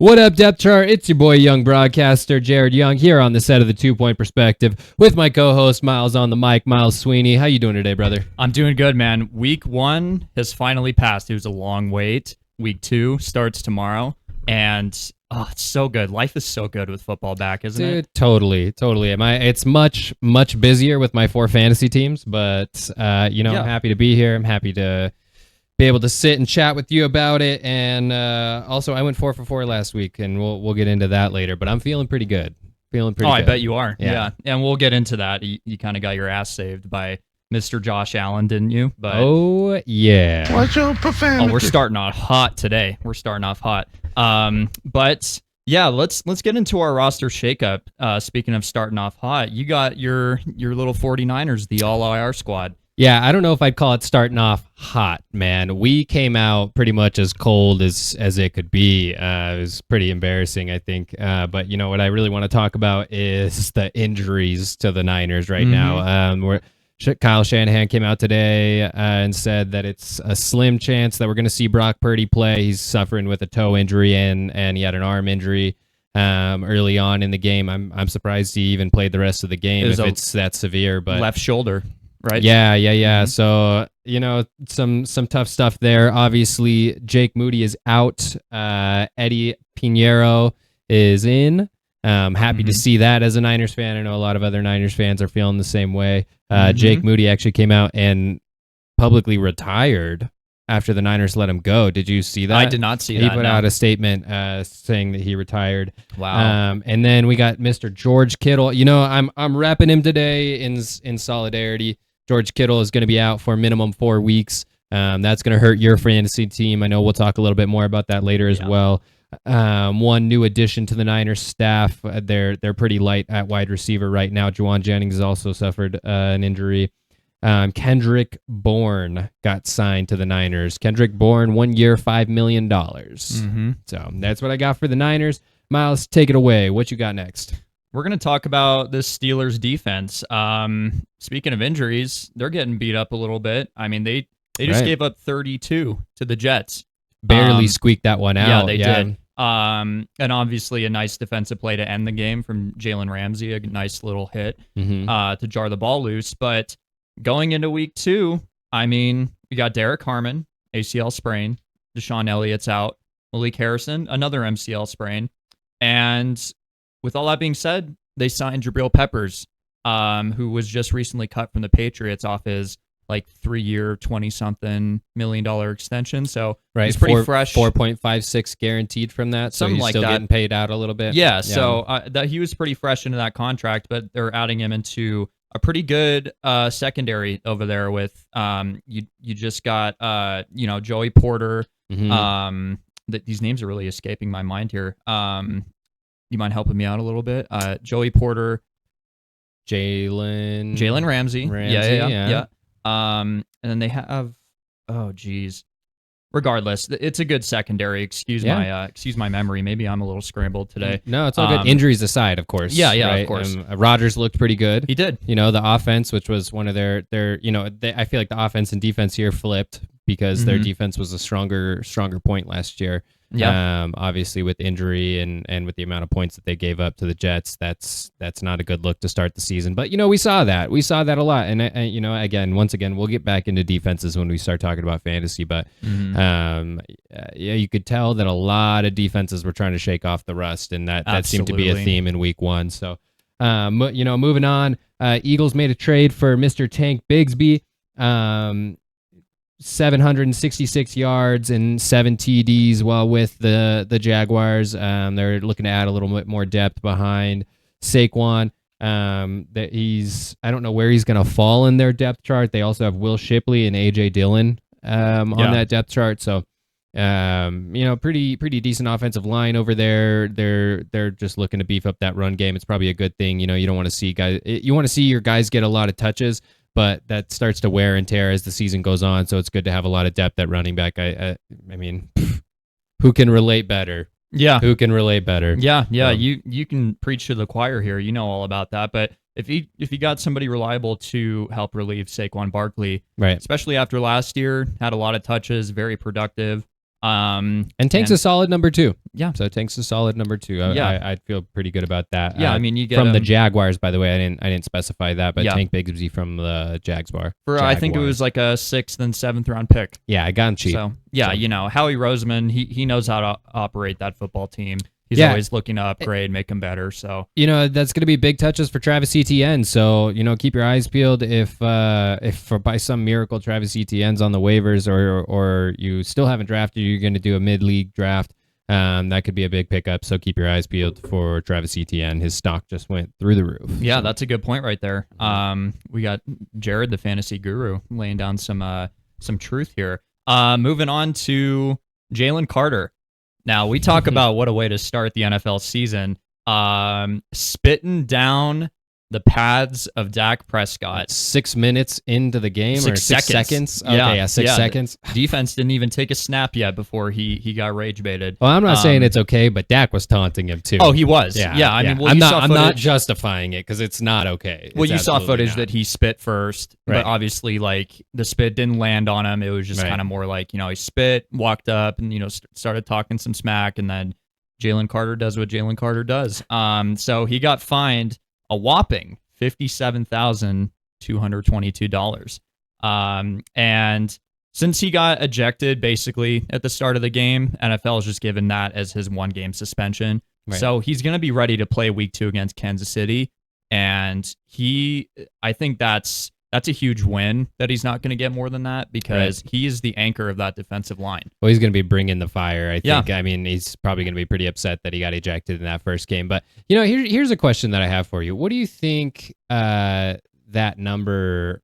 What up, Depth Chart? It's your boy, young broadcaster Jared Young, here on the set of the 2 Point Perspective with my co-host Miles on the mic, Miles Sweeney. How you doing today, brother? I'm doing good, man. Week 1 has finally passed. It was a long wait. Week 2 starts tomorrow, and it's so good. Life is so good with football back, isn't it? Totally. It's much busier with my 4 fantasy teams, but I'm happy to be here. I'm happy to be able to sit and chat with you about it, and also I went 4 for 4 last week, and we'll get into that later. But I'm feeling pretty good. I bet you are. Yeah. And we'll get into that. You kind of got your ass saved by Mr. Josh Allen, didn't you? But oh yeah. Watch your profanity. We're starting off hot today. But yeah, let's get into our roster shakeup. Speaking of starting off hot, you got your little 49ers, the all IR squad. Yeah, I don't know if I'd call it starting off hot, man. We came out pretty much as cold as it could be. It was pretty embarrassing, I think. But you know what I really want to talk about is the injuries to the Niners right now. Kyle Shanahan came out today and said that it's a slim chance that we're going to see Brock Purdy play. He's suffering with a toe injury and he had an arm injury early on in the game. I'm surprised he even played the rest of the game if it's that severe. But left shoulder. Right. Yeah. Mm-hmm. So, some tough stuff there. Obviously, Jake Moody is out. Eddie Pinheiro is in. Happy to see that as a Niners fan. I know a lot of other Niners fans are feeling the same way. Jake Moody actually came out and publicly retired after the Niners let him go. Did you see that? I did not see that. He put out a statement saying that he retired. Wow. And then we got Mr. George Kittle. I'm repping him today in solidarity. George Kittle is going to be out for minimum 4 weeks. That's going to hurt your fantasy team. I know we'll talk a little bit more about that later as well. One new addition to the Niners staff. They're pretty light at wide receiver right now. Juwan Jennings has also suffered an injury. Kendrick Bourne got signed to the Niners. Kendrick Bourne, 1 year, $5 million. So that's what I got for the Niners. Miles, take it away. What you got next? We're going to talk about this Steelers defense. Speaking of injuries, they're getting beat up a little bit. I mean, they just gave up 32 to the Jets. Barely squeaked that one out. Yeah, they did. And obviously a nice defensive play to end the game from Jalen Ramsey, a nice little hit to jar the ball loose. But going into week 2, I mean, we got Derek Harmon, ACL sprain. Deshaun Elliott's out. Malik Harrison, another MCL sprain. And with all that being said, they signed Jabril Peppers, who was just recently cut from the Patriots off his 3-year, $20-something million extension. So he's pretty fresh. 4.56 guaranteed from that. So he's still getting paid out a little bit. Yeah. So that he was pretty fresh into that contract, but they're adding him into a pretty good secondary over there with you just got Joey Porter. These names are really escaping my mind here. You mind helping me out a little bit? Joey Porter, Jalen Ramsey. Yeah. And then they have, regardless, it's a good secondary. Excuse my memory. Maybe I'm a little scrambled today. No, it's all good. Injuries aside, of course. Yeah, right? Of course. Rodgers looked pretty good. He did. The offense, which was one of their I feel like the offense and defense here flipped because their defense was a stronger point last year. Yeah. Obviously with injury and with the amount of points that they gave up to the Jets, that's not a good look to start the season. But we saw that a lot. And once again, we'll get back into defenses when we start talking about fantasy. But you could tell that a lot of defenses were trying to shake off the rust, and that seemed to be a theme in week 1. So, moving on, Eagles made a trade for Mr. Tank Bigsby. 766 yards and 7 TDs while with the Jaguars. They're looking to add a little bit more depth behind Saquon. I don't know where he's going to fall in their depth chart. They also have Will Shipley and AJ Dillon on that depth chart. So, pretty decent offensive line over there. They're just looking to beef up that run game. It's probably a good thing. You don't want to see you want to see your guys get a lot of touches, but that starts to wear and tear as the season goes on. So it's good to have a lot of depth at running back. I mean, who can relate better? Yeah. Who can relate better? Yeah. You can preach to the choir here. You know all about that. But if you got somebody reliable to help relieve Saquon Barkley, right, especially after last year, had a lot of touches, very productive. And Tank's a solid number 2. Yeah. So Tank's a solid number 2. I'd feel pretty good about that. Yeah, I mean, you get from him the Jaguars, by the way. I didn't specify that, but Yeah. Tank Bigsby from the Jaguars. I think it was like a 6th and 7th round pick. Yeah, I got him cheap. So you know, Howie Roseman, he knows how to operate that football team. He's always looking to upgrade, make them better. So you know, that's going to be big touches for Travis Etienne. So you know, keep your eyes peeled if by some miracle Travis Etienne's on the waivers or you still haven't drafted, you're going to do a mid-league draft. That could be a big pickup. So keep your eyes peeled for Travis Etienne. His stock just went through the roof. Yeah, that's a good point right there. We got Jared, the fantasy guru, laying down some truth here. Moving on to Jalen Carter. Now, we talk about what a way to start the NFL season. Spitting down the paths of Dak Prescott. 6 minutes into the game, 6 seconds? Okay, yeah, 6 seconds. Defense didn't even take a snap yet before he got rage baited. Well, I'm not saying it's okay, but Dak was taunting him too. Oh, he was. Yeah. I mean, well, I'm not justifying it because it's not okay. Well, you saw footage not. that he spit first, Right. but obviously, like, the spit didn't land on him. It was just kind of more like, you know, he spit, walked up, and, you know, started talking some smack, and then Jalen Carter does what Jalen Carter does. So he got fined a whopping $57,222. And since he got ejected basically at the start of the game, NFL has just given that as his 1-game suspension. Right. So he's going to be ready to play week 2 against Kansas City. And I think that's a huge win that he's not going to get more than that because he is the anchor of that defensive line. Well, he's going to be bringing the fire, I think. Yeah. I mean, he's probably going to be pretty upset that he got ejected in that first game. But, you know, here's a question that I have for you. What do you think that number,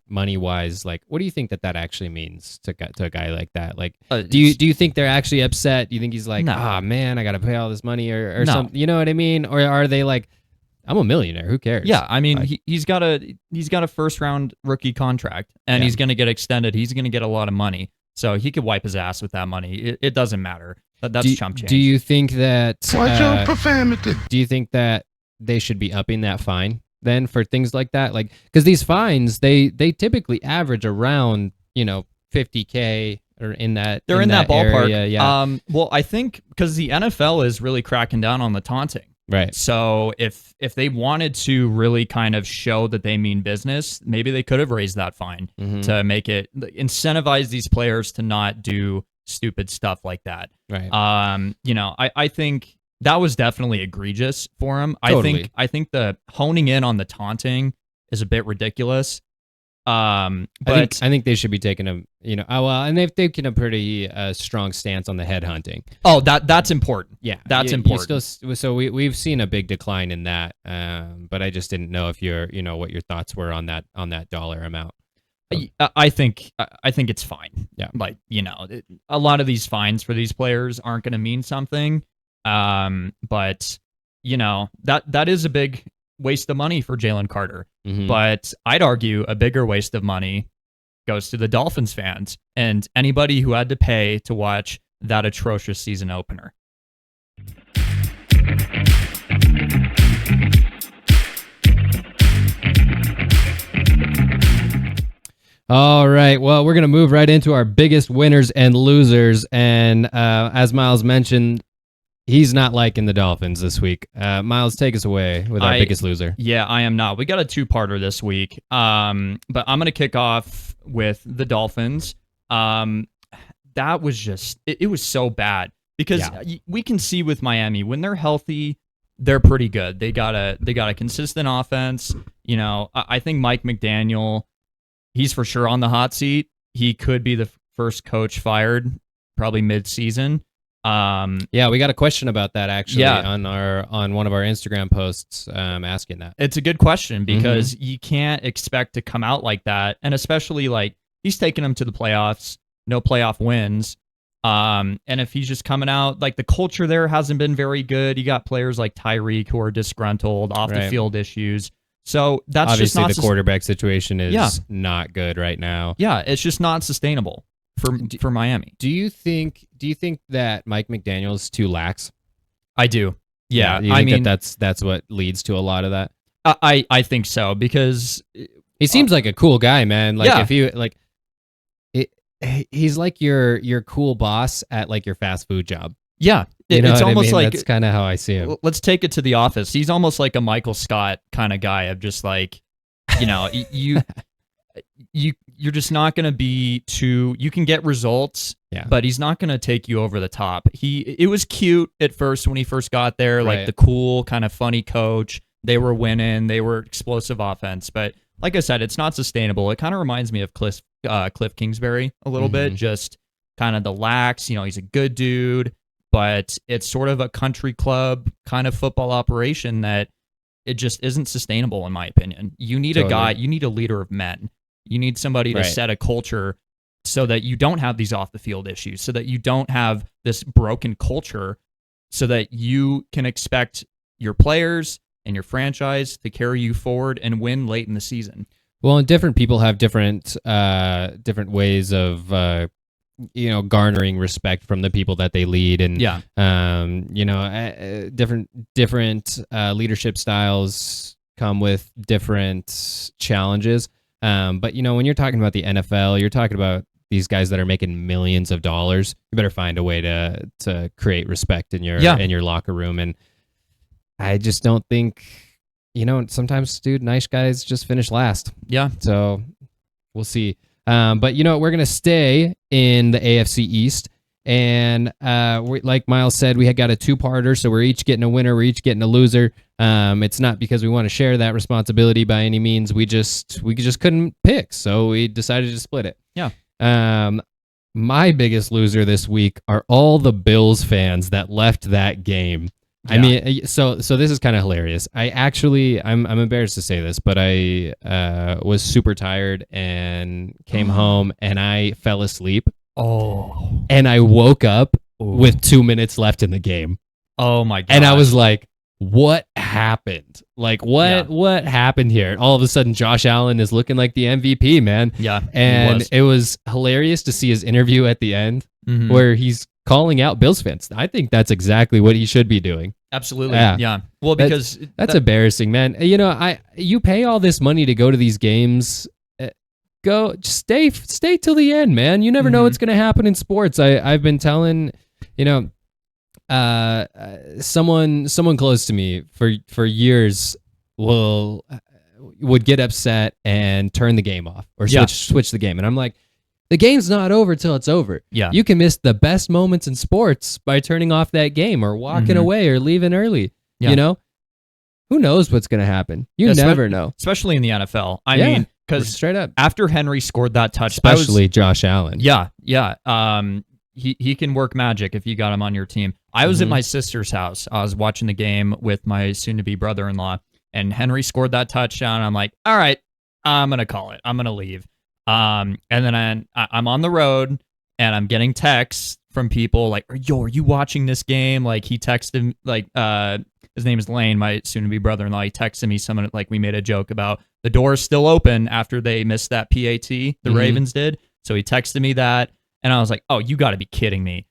money-wise, like, what do you think that actually means to a guy like that? Like, do you think they're actually upset? Do you think he's like, man, I got to pay all this money or something? You know what I mean? Or are they like, I'm a millionaire. Who cares? Yeah, I mean, he's got a first-round rookie contract, and he's going to get extended. He's going to get a lot of money, so he could wipe his ass with that money. It doesn't matter. That's chump change. Do you think that? Watch your profanity. Do you think that they should be upping that fine then for things like that? Like, because these fines, they typically average around, you know, $50K or in that. They're in that ballpark. Area, yeah. Well, I think because the NFL is really cracking down on the taunting. Right. So if they wanted to really kind of show that they mean business, maybe they could have raised that fine to make it incentivize these players to not do stupid stuff like that. Right. You know, I think that was definitely egregious for him. Totally. I think the honing in on the taunting is a bit ridiculous. But I think they should be taking a, you know, and they've taken a pretty strong stance on the head hunting. Oh, that's important. Yeah, that's important. So we've seen a big decline in that, but I just didn't know if what your thoughts were on that dollar amount. I think it's fine. Yeah, like, you know, a lot of these fines for these players aren't going to mean something. But you know, that is a big waste of money for Jalen Carter. But I'd argue a bigger waste of money goes to the Dolphins fans and anybody who had to pay to watch that atrocious season opener. All right. Well, we're going to move right into our biggest winners and losers. And as Miles mentioned, he's not liking the Dolphins this week. Miles, take us away with our biggest loser. Yeah, I am not. We got a 2-parter this week. But I'm going to kick off with the Dolphins. That was just, it was so bad because we can see with Miami, when they're healthy, they're pretty good. They got a consistent offense. You know, I think Mike McDaniel, he's for sure on the hot seat. He could be the first coach fired probably mid-season. Yeah, we got a question about that actually on one of our Instagram posts, asking that. It's a good question because you can't expect to come out like that, and especially like he's taking them to the playoffs, no playoff wins. And if he's just coming out, like the culture there hasn't been very good. You got players like Tyreek who are disgruntled, off the field issues. So that's obviously just not the quarterback situation is not good right now. Yeah, it's just not sustainable for Miami. Do you think that Mike McDaniel's too lax? I do. Yeah, I mean that's what leads to a lot of that. I think so because he seems like a cool guy, man. Like if you like, he's like your cool boss at like your fast food job. Yeah. You know It's what almost I mean? like, that's kind of how I see him. let's take it to The Office. He's almost like a Michael Scott kind of guy of just like, you know, you're just not going to be too, you can get results, but he's not going to take you over the top. It was cute at first when he first got there, like the cool kind of funny coach. They were winning, they were explosive offense, but like I said, it's not sustainable. It kind of reminds me of Cliff Kingsbury a little bit, just kind of the lax, you know, he's a good dude, but it's sort of a country club kind of football operation that it just isn't sustainable, in my opinion. You need a guy, you need a leader of men. You need somebody to set a culture so that you don't have these off the field issues, so that you don't have this broken culture, so that you can expect your players and your franchise to carry you forward and win late in the season. Well, and different people have different ways of garnering respect from the people that they lead, and different leadership styles come with different challenges. But when you're talking about the NFL, you're talking about these guys that are making millions of dollars. You better find a way to create respect in your locker room. And I just don't think, sometimes, dude, nice guys just finish last. Yeah. So we'll see. But we're going to stay in the AFC East. And like Miles said, we had got a two-parter, so we're each getting a winner, we're each getting a loser. It's not because we want to share that responsibility by any means. We just couldn't pick, so we decided to split it. Yeah. My biggest loser this week are all the Bills fans that left that game. Yeah. I mean, so this is kind of hilarious. I'm embarrassed to say this, but I was super tired and came home and I fell asleep. Oh. And I woke up with 2 minutes left in the game. Oh my god. And I was like, what happened? Like what happened here? All of a sudden Josh Allen is looking like the MVP, man. Yeah. And it was hilarious to see his interview at the end where he's calling out Bills fans. I think that's exactly what he should be doing. Absolutely. Yeah. Well, because that's embarrassing, man. You pay all this money to go to these games. Go stay till the end, man. You never know what's going to happen in sports. I've been telling, someone close to me for years would get upset and turn the game off or switch the game. And I'm like, the game's not over till it's over. Yeah. You can miss the best moments in sports by turning off that game or walking away or leaving early. Yeah. Who knows what's going to happen? You never know. Especially in the NFL. I mean, because straight up, after Henry scored that touch, especially Josh Allen. Yeah. He can work magic if you got him on your team. I was at my sister's house. I was watching the game with my soon-to-be brother-in-law, and Henry scored that touchdown. I'm like, all right, I'm going to call it. I'm going to leave. And then I'm on the road, and I'm getting texts from people like, yo, are you watching this game? Like, he texted, like, his name is Lane, my soon-to-be brother-in-law. He texted me someone, like, we made a joke about the door is still open after they missed that PAT, the Ravens did. So he texted me that, and I was like, oh, you got to be kidding me.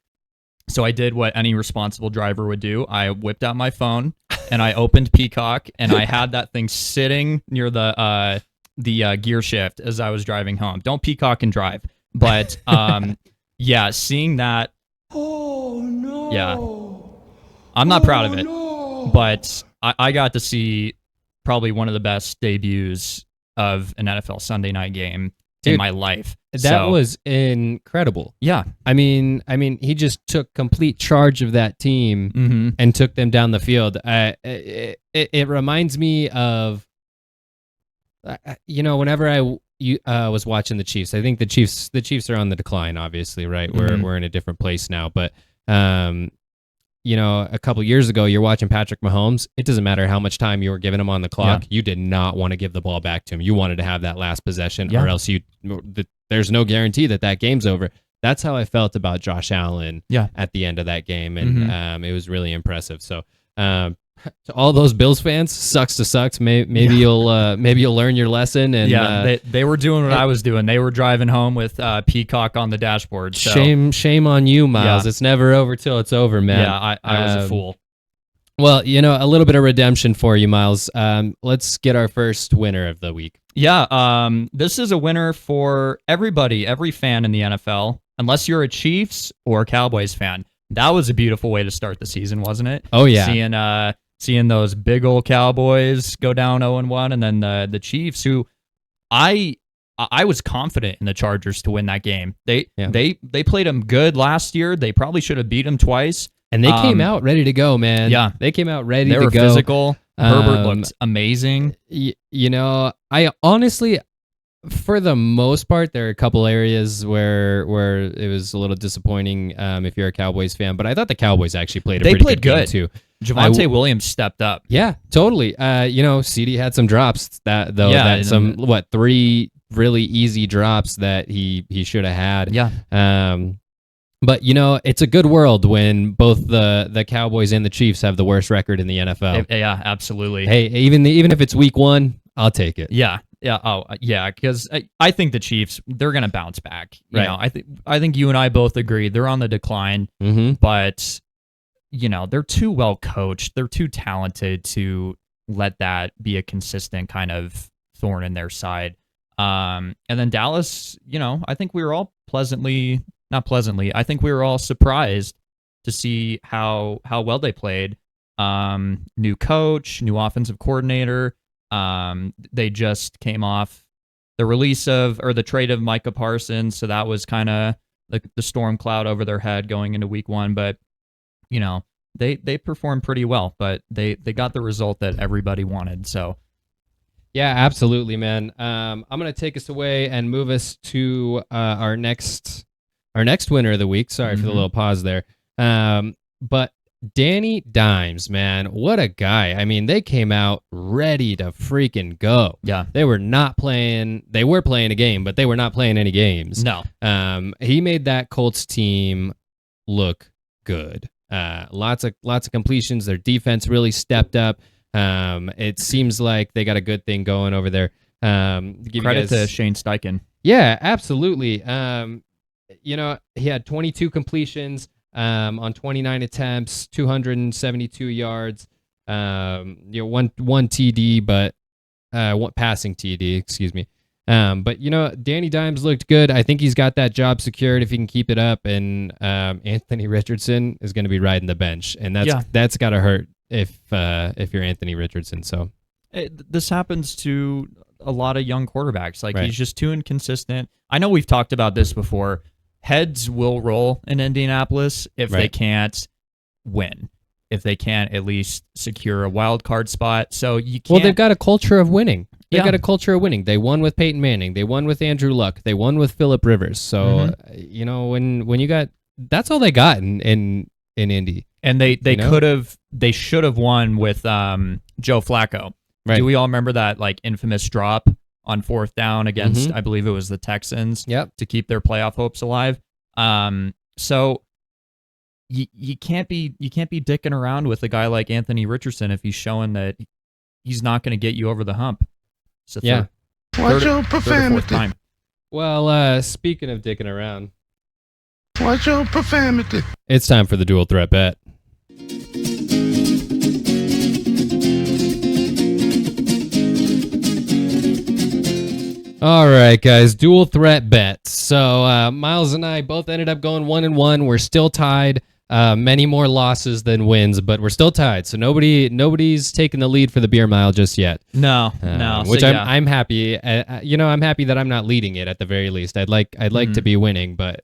So I did what any responsible driver would do. I whipped out my phone, and I opened Peacock, and I had that thing sitting near the gear shift as I was driving home. Don't Peacock and drive. But, yeah, seeing that. Oh, no. Yeah. I'm not proud of it. But I got to see probably one of the best debuts of an NFL Sunday night game in my life. That was incredible. Yeah. I mean, he just took complete charge of that team and took them down the field. It reminds me of, whenever I was watching the Chiefs. I think the Chiefs are on the decline, obviously, right? We're in a different place now, but a couple years ago, you're watching Patrick Mahomes. It doesn't matter how much time you were giving him on the clock. Yeah. You did not want to give the ball back to him. You wanted to have that last possession, or else there's no guarantee that game's over. That's how I felt about Josh Allen at the end of that game, and it was really impressive. So to all those Bills fans, sucks to sucks. Maybe you'll learn your lesson. And they were doing what I was doing. They were driving home with Peacock on the dashboard. So. Shame on you, Miles. It's never over till it's over, man. Yeah, I was a fool. Well, a little bit of redemption for you, Miles. Let's get our first winner of the week. Yeah, this is a winner for everybody, every fan in the NFL, unless you're a Chiefs or Cowboys fan. That was a beautiful way to start the season, wasn't it? Oh, yeah. Seeing those big old Cowboys go down 0-1, and then the Chiefs, who I was confident in the Chargers to win that game. They played them good last year. They probably should have beat them twice. And they came out ready to go, man. Yeah. They came out ready to go. They were physical. Herbert looked amazing. I honestly, for the most part, there are a couple areas where it was a little disappointing if you're a Cowboys fan. But I thought the Cowboys actually played a pretty good game, too. Javonte Williams stepped up. Yeah, totally. CD had some drops some 3 really easy drops that he should have had. Yeah. But it's a good world when both the Cowboys and the Chiefs have the worst record in the NFL. Yeah, absolutely. Hey, even if it's week 1, I'll take it. Yeah. Oh, yeah. Because I think the Chiefs, they're gonna bounce back. Right. I think you and I both agree they're on the decline. Mm-hmm. But they're too well coached. They're too talented to let that be a consistent kind of thorn in their side. And then Dallas, I think we were all I think we were all surprised to see how well they played. New coach, new offensive coordinator. They just came off the release or the trade of Micah Parsons, so that was kind of the storm cloud over their head going into week 1. But they performed pretty well, but they got the result that everybody wanted. So. Yeah, absolutely, man. I'm gonna take us away and move us to our next winner of the week. Sorry for the little pause there. But Danny Dimes, man, what a guy. I mean, they came out ready to freaking go. Yeah. They were playing a game, but they were not playing any games. No. He made that Colts team look good. Lots of completions. Their defense really stepped up. It seems like they got a good thing going over there. Credit to Shane Steichen. Yeah, absolutely. He had 22 completions on 29 attempts, 272 yards, one TD, but one passing TD, excuse me. But Danny Dimes looked good. I think he's got that job secured if he can keep it up. And Anthony Richardson is going to be riding the bench, and that's got to hurt if you're Anthony Richardson. So this happens to a lot of young quarterbacks. Right. He's just too inconsistent. I know we've talked about this before. Heads will roll in Indianapolis if they can't win, if they can't at least secure a wild card spot. So you can't. Well, they've got a culture of winning. They've Yeah. got a culture of winning. They won with Peyton Manning. They won with Andrew Luck. They won with Phillip Rivers. So when you got, that's all they got in Indy. And they should have won with Joe Flacco. Right. Do we all remember that infamous drop on 4th down against, I believe it was the Texans, to keep their playoff hopes alive? So you can't be dicking around with a guy like Anthony Richardson if he's showing that he's not going to get you over the hump. So Watch your profanity. time. Well, speaking of dicking around, Watch your profanity. it's time for the dual threat bet. All right, guys, dual threat bet. So Miles and I both ended up going 1-1. We're still tied. Many more losses than wins, but we're still tied. So nobody's taking the lead for the beer mile just yet. No. Which So, I'm happy. I'm happy that I'm not leading it at the very least. I'd like to be winning, but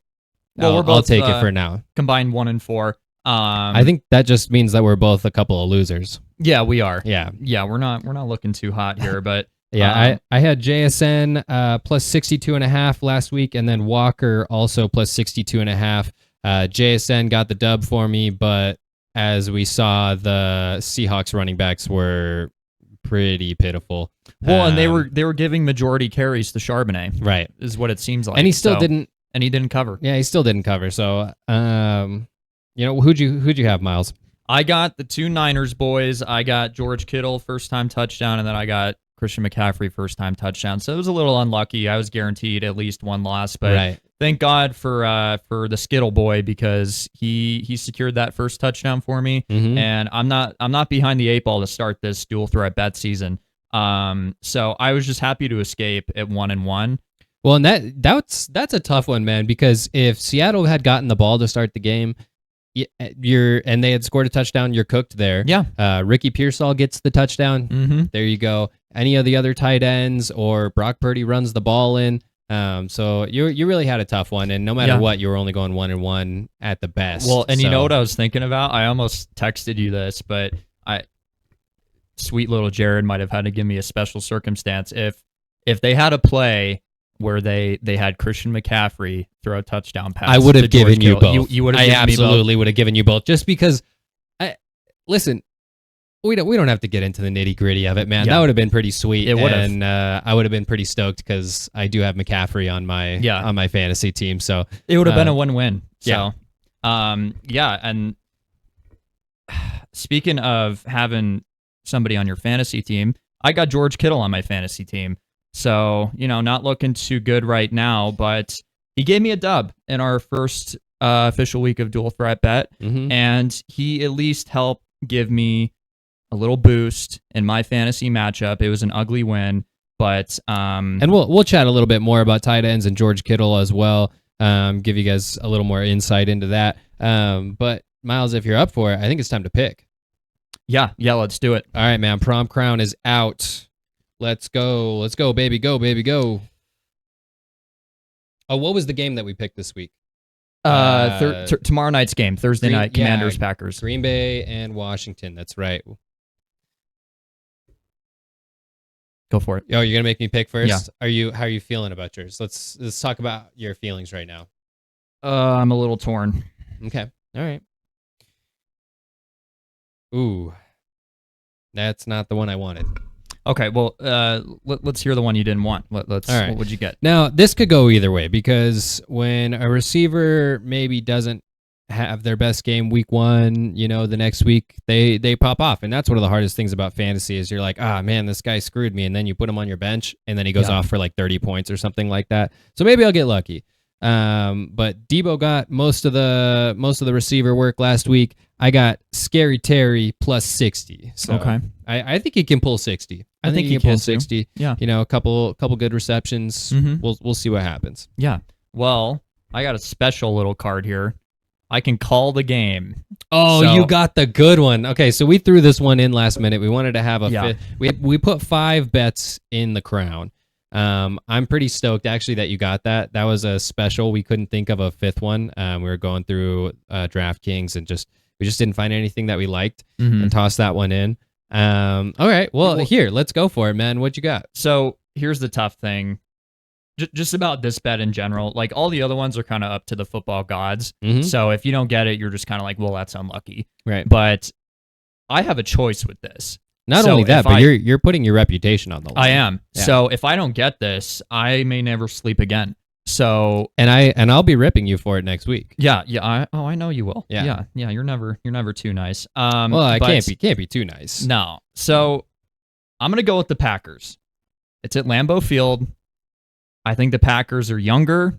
I'll take it for now. Combined 1-4. I think that just means that we're both a couple of losers. Yeah, we are. Yeah. We're not looking too hot here, but yeah, I had JSN plus 62.5 last week, and then Walker also plus 62.5. JSN got the dub for me, but as we saw, the Seahawks running backs were pretty pitiful. Well, and they were giving majority carries to Charbonnet, right? Is what it seems like, and he still didn't. And he didn't cover. Yeah, he still didn't cover. So, who'd you have, Miles? I got the 2 Niners boys. I got George Kittle first time touchdown, and then I got Christian McCaffrey first time touchdown. So it was a little unlucky. I was guaranteed at least one loss, but thank God for the Skittle boy, because he secured that first touchdown for me, and I'm not behind the 8 ball to start this dual threat bet season. So I was just happy to escape at 1-1. Well, and that's a tough one, man, because if Seattle had gotten the ball to start the game, and they had scored a touchdown, you're cooked there. Yeah. Ricky Pearsall gets the touchdown. Mm-hmm. There you go. Any of the other tight ends or Brock Purdy runs the ball in. So you really had a tough one, and no matter what, you were only going 1-1 at the best. Well, and you know what I was thinking about? I almost texted you this, but sweet little Jared might have had to give me a special circumstance. If they had a play where they had Christian McCaffrey throw a touchdown pass, I would have given you Kittle, both. You would have. I absolutely would have given you both, just because. Listen, we don't have to get into the nitty gritty of it, man. Yeah. That would have been pretty sweet. It would have. And I would have been pretty stoked because I do have McCaffrey on my fantasy team. So it would have been a win-win. Yeah. So, and speaking of having somebody on your fantasy team, I got George Kittle on my fantasy team. So, not looking too good right now, but he gave me a dub in our first official week of Dual Threat Bet, and he at least helped give me a little boost in my fantasy matchup. It was an ugly win, but and we'll chat a little bit more about tight ends and George Kittle as well. Give you guys a little more insight into that. But Miles, if you're up for it, I think it's time to pick. Yeah, let's do it. All right, man. Prom crown is out. Let's go, baby, go. Oh, what was the game that we picked this week? Tomorrow night's game, Thursday night, Commanders, Packers. Green Bay and Washington. That's right. Go for it. Oh, you're gonna make me pick first? Yeah. How are you feeling about yours? Let's talk about your feelings right now. I'm a little torn. Okay. All right. Ooh. That's not the one I wanted. Okay, well, let's hear the one you didn't want. All right. What would you get? Now, this could go either way, because when a receiver maybe doesn't have their best game week one, the next week they pop off. And that's one of the hardest things about fantasy is you're like, man, this guy screwed me. And then you put him on your bench and then he goes off for like 30 points or something like that. So maybe I'll get lucky. But Debo got most of the receiver work last week. I got Scary Terry plus 60. So okay. I think he can pull 60. I think he can pull can 60. Too. Yeah. A couple good receptions. We'll see what happens. Yeah. Well, I got a special little card here. I can call the game. Oh, so, you got the good one. Okay, so we threw this one in last minute. We wanted to have a fifth. We put 5 bets in the crown. I'm pretty stoked actually that you got that. That was a special. We couldn't think of a 5th one. We were going through DraftKings and we just didn't find anything that we liked and tossed that one in. All right. Well, here, let's go for it, man. What you got? So here's the tough thing. Just about this bet in general, like all the other ones are kind of up to the football gods. So if you don't get it, you're just kind of like, well, that's unlucky. Right. But I have a choice with this. Not only that, but you're putting your reputation on the line. I am. Yeah. So if I don't get this, I may never sleep again. So and I'll be ripping you for it next week. Yeah. I know you will. Yeah. You're never too nice. Well, I can't be too nice. No. So I'm gonna go with the Packers. It's at Lambeau Field. I think the Packers are younger.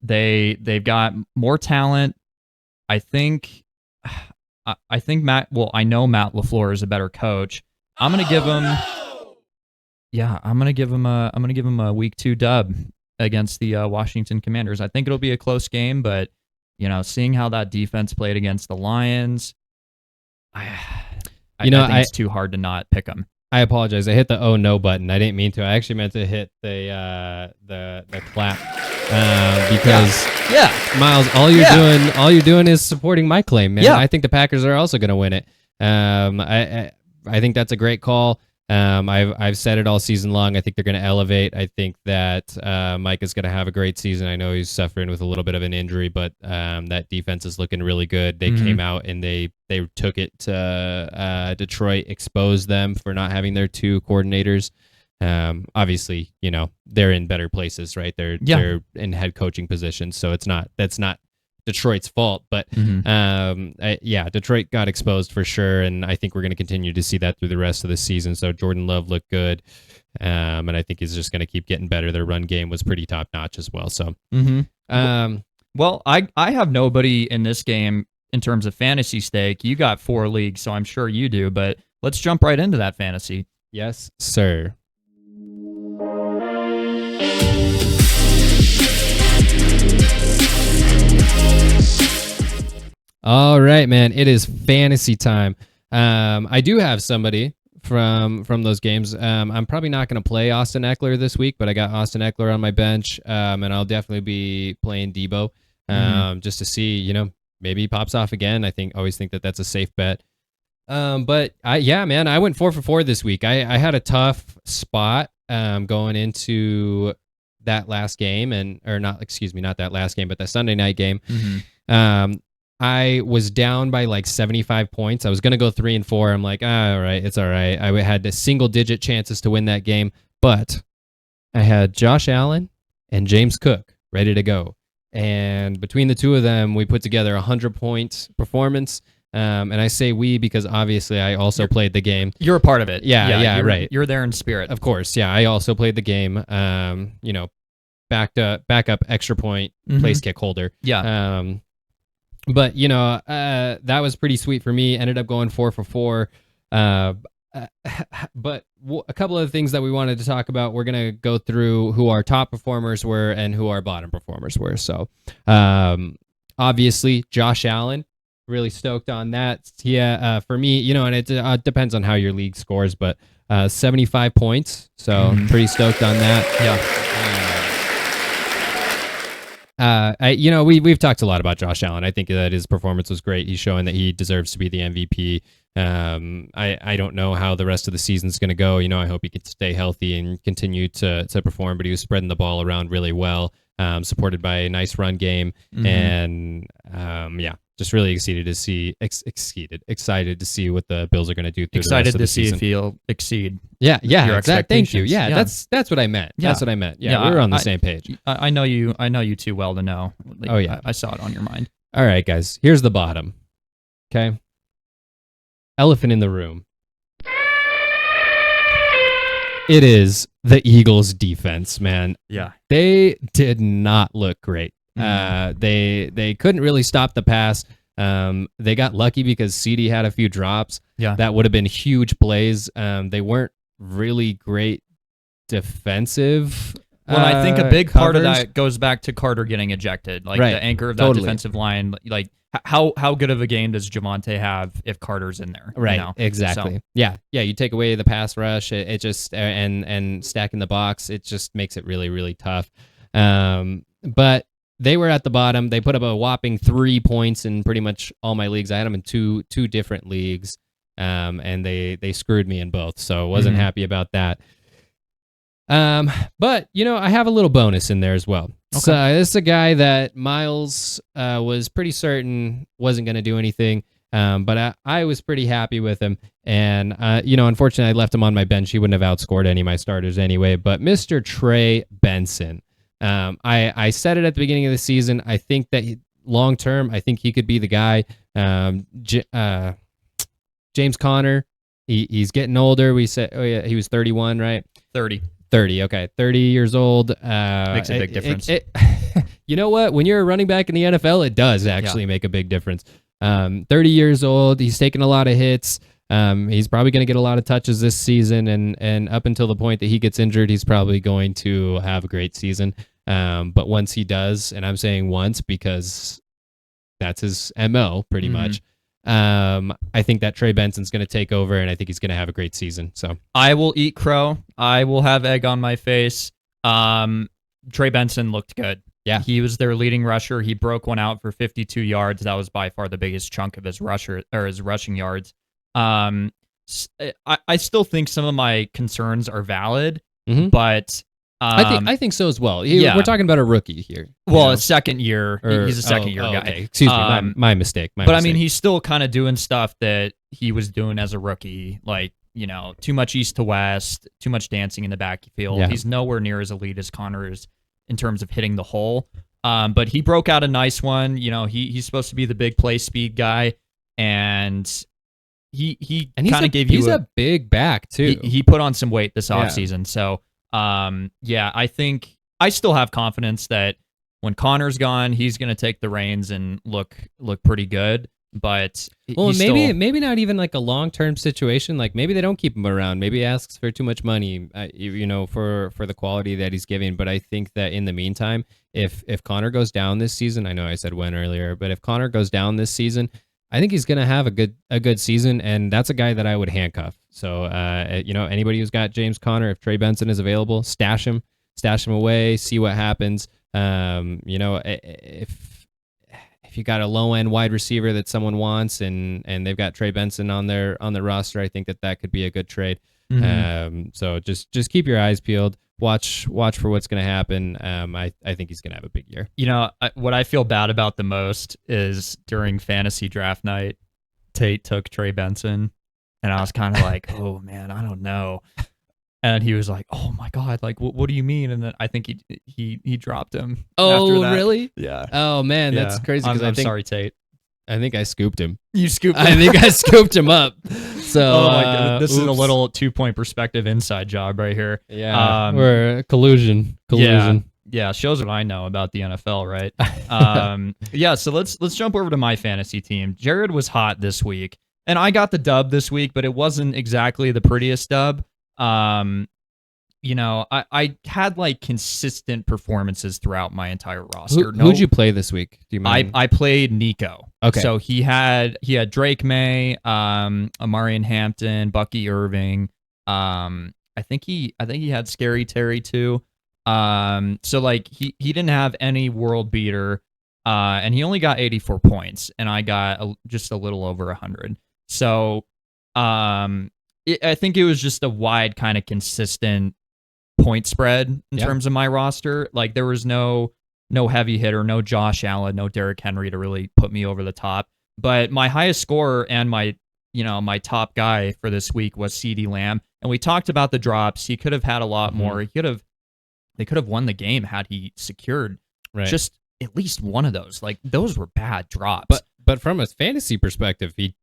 They've got more talent. I think Matt. Well, I know Matt LaFleur is a better coach. I'm gonna give him. Yeah, I'm gonna give him a week 2 dub against the Washington Commanders. I think it'll be a close game, but seeing how that defense played against the Lions, I think it's too hard to not pick them. I apologize. I hit the oh no button. I didn't mean to. I actually meant to hit the clap because Miles, all you're doing is supporting my claim, man. Yeah. I think the Packers are also going to win it. I think that's a great call. I've said it all season long. I think they're going to elevate. I think that Mike is going to have a great season. I know he's suffering with a little bit of an injury, but that defense is looking really good. They came out and they took it to Detroit, exposed them for not having their 2 coordinators. Obviously, they're in better places, right? They're in head coaching positions, so that's not Detroit's fault, but Detroit got exposed for sure, and I think we're going to continue to see that through the rest of the season. So Jordan Love looked good, and I think he's just going to keep getting better. Their run game was pretty top notch as well. So, well, I have nobody in this game in terms of fantasy stake. You got 4 leagues, so I'm sure you do. But let's jump right into that fantasy. Yes, sir. All right, man. It is fantasy time. I do have somebody from those games. I'm probably not going to play Austin Eckler this week, but I got Austin Eckler on my bench, and I'll definitely be playing Debo just to see, maybe he pops off again. Always think that that's a safe bet. But man, I went 4 for 4 this week. I had a tough spot going into that last game, not that last game, but the Sunday night game. I was down by like 75 points. I was going to go 3 and 4. I'm like, all right, it's all right. I had single digit chances to win that game, but I had Josh Allen and James Cook ready to go. And between the two of them, we put together a 100-point performance. And I say we because obviously I also played the game. You're a part of it. Yeah, right. You're there in spirit. Of course, yeah. I also played the game. Backup extra point place kick holder. Yeah. But that was pretty sweet for me. Ended up going 4 for 4. But a couple of things that we wanted to talk about. We're gonna go through who our top performers were and who our bottom performers were. So, obviously, Josh Allen. Really stoked on that. Yeah, for me, and it depends on how your league scores, but 75 points. So I'm pretty stoked on that. Yeah. We've talked a lot about Josh Allen. I think that his performance was great. He's showing that he deserves to be the MVP. I don't know how the rest of the season's going to go. I hope he can stay healthy and continue to perform, but he was spreading the ball around really well, supported by a nice run game. And just really excited to see what the Bills are going to do through the rest of the season. If he'll exceed. Yeah, your thank you. Yeah, yeah. That's what I meant. Yeah. That's what I meant. Yeah, we're on the same page. I know you too well to know. Oh yeah, I saw it on your mind. All right, guys. Here's the bottom. Okay. Elephant in the room. It is the Eagles' defense, man. Yeah, they did not look great. They couldn't really stop the pass. They got lucky because CD had a few drops. Yeah, that would have been huge plays. They weren't really great defensive. Well, I think a big part of that goes back to Carter getting ejected, like the anchor of that defensive line. Like, how good of a game does Javonte have if Carter's in there? Right, exactly. So. Yeah. You take away the pass rush, it just and stacking the box, it just makes it really, really tough. But they were at the bottom. They put up a whopping 3 points in pretty much all my leagues. I had them in two different leagues, and they screwed me in both. So wasn't happy about that. But I have a little bonus in there as well. Okay. So this is a guy that Miles was pretty certain wasn't going to do anything. But I was pretty happy with him. And, unfortunately, I left him on my bench. He wouldn't have outscored any of my starters anyway. But Mr. Trey Benson, I said it at the beginning of the season. I think that long term, I think he could be the guy. James Conner, he's getting older. We said, he was 31, right? 30. Okay. 30 years old. Makes a big difference. You know what? When you're a running back in the NFL, it does actually make a big difference. 30 years old. He's taken a lot of hits. He's probably going to get a lot of touches this season. And up until the point that he gets injured, he's probably going to have a great season. But once he does, and I'm saying once because that's his MO pretty much. I think that Trey Benson's going to take over, and I think he's going to have a great season. So I will eat crow. I will have egg on my face. Trey Benson looked good. Yeah, he was their leading rusher. He broke one out for 52 yards. That was by far the biggest chunk of his rushing yards. I still think some of my concerns are valid, but I think so as well. We're talking about a rookie here. Well, a second year. He's a second year guy. Okay. Excuse me, my mistake. I mean, he's still kind of doing stuff that he was doing as a rookie, like too much east to west, too much dancing in the backfield. Yeah. He's nowhere near as elite as Connor is in terms of hitting the hole. But he broke out a nice one. He's supposed to be the big play speed guy, and he kind of gave you. He's a big back too. He put on some weight this offseason, so. I think I still have confidence that when Connor's gone, he's going to take the reins and look pretty good. but well, he's maybe not even like a long-term situation. Like maybe they don't keep him around. Maybe he asks for too much money, for the quality that he's giving. But I think that in the meantime, if Connor goes down this season, I know I said when earlier, but if Connor goes down this season, I think he's gonna have a good season, and that's a guy that I would handcuff. So anybody who's got James Conner, if Trey Benson is available, stash him away, see what happens. If you got a low end wide receiver that someone wants, and they've got Trey Benson on their roster, I think that could be a good trade. So just keep your eyes peeled. Watch for what's going to happen. I think he's going to have a big year. What I feel bad about the most is during fantasy draft night, Tate took Trey Benson, and I was kind of like, oh man, I don't know. And he was like, "Oh my god, like what do you mean?" And then I think he dropped him. Oh, after that. Really? Yeah. Oh man, that's crazy. I'm sorry, Tate. I think I scooped him. You scooped him. I think I scooped him up. So oh my god, this is a little 2-point perspective inside job right here. Yeah, we're collusion. Yeah, shows what I know about the NFL, right? Yeah, so let's jump over to my fantasy team. Jared was hot this week, and I got the dub this week, but it wasn't exactly the prettiest dub. I had like consistent performances throughout my entire roster. Who'd you play this week? Do you mind? I played Nico. Okay. So he had Drake May, Amarian Hampton, Bucky Irving. I think he had Scary Terry too. So like he didn't have any world beater, and he only got 84 points, and I got just a little over 100. So I think it was just a wide kind of consistent point spread in terms of my roster. Like there was no heavy hitter, no Josh Allen, no Derrick Henry to really put me over the top. But my highest scorer and my top guy for this week was CeeDee Lamb. And we talked about the drops. He could have had a lot more. They could have won the game had he secured just at least one of those. Like those were bad drops. But from a fantasy perspective, he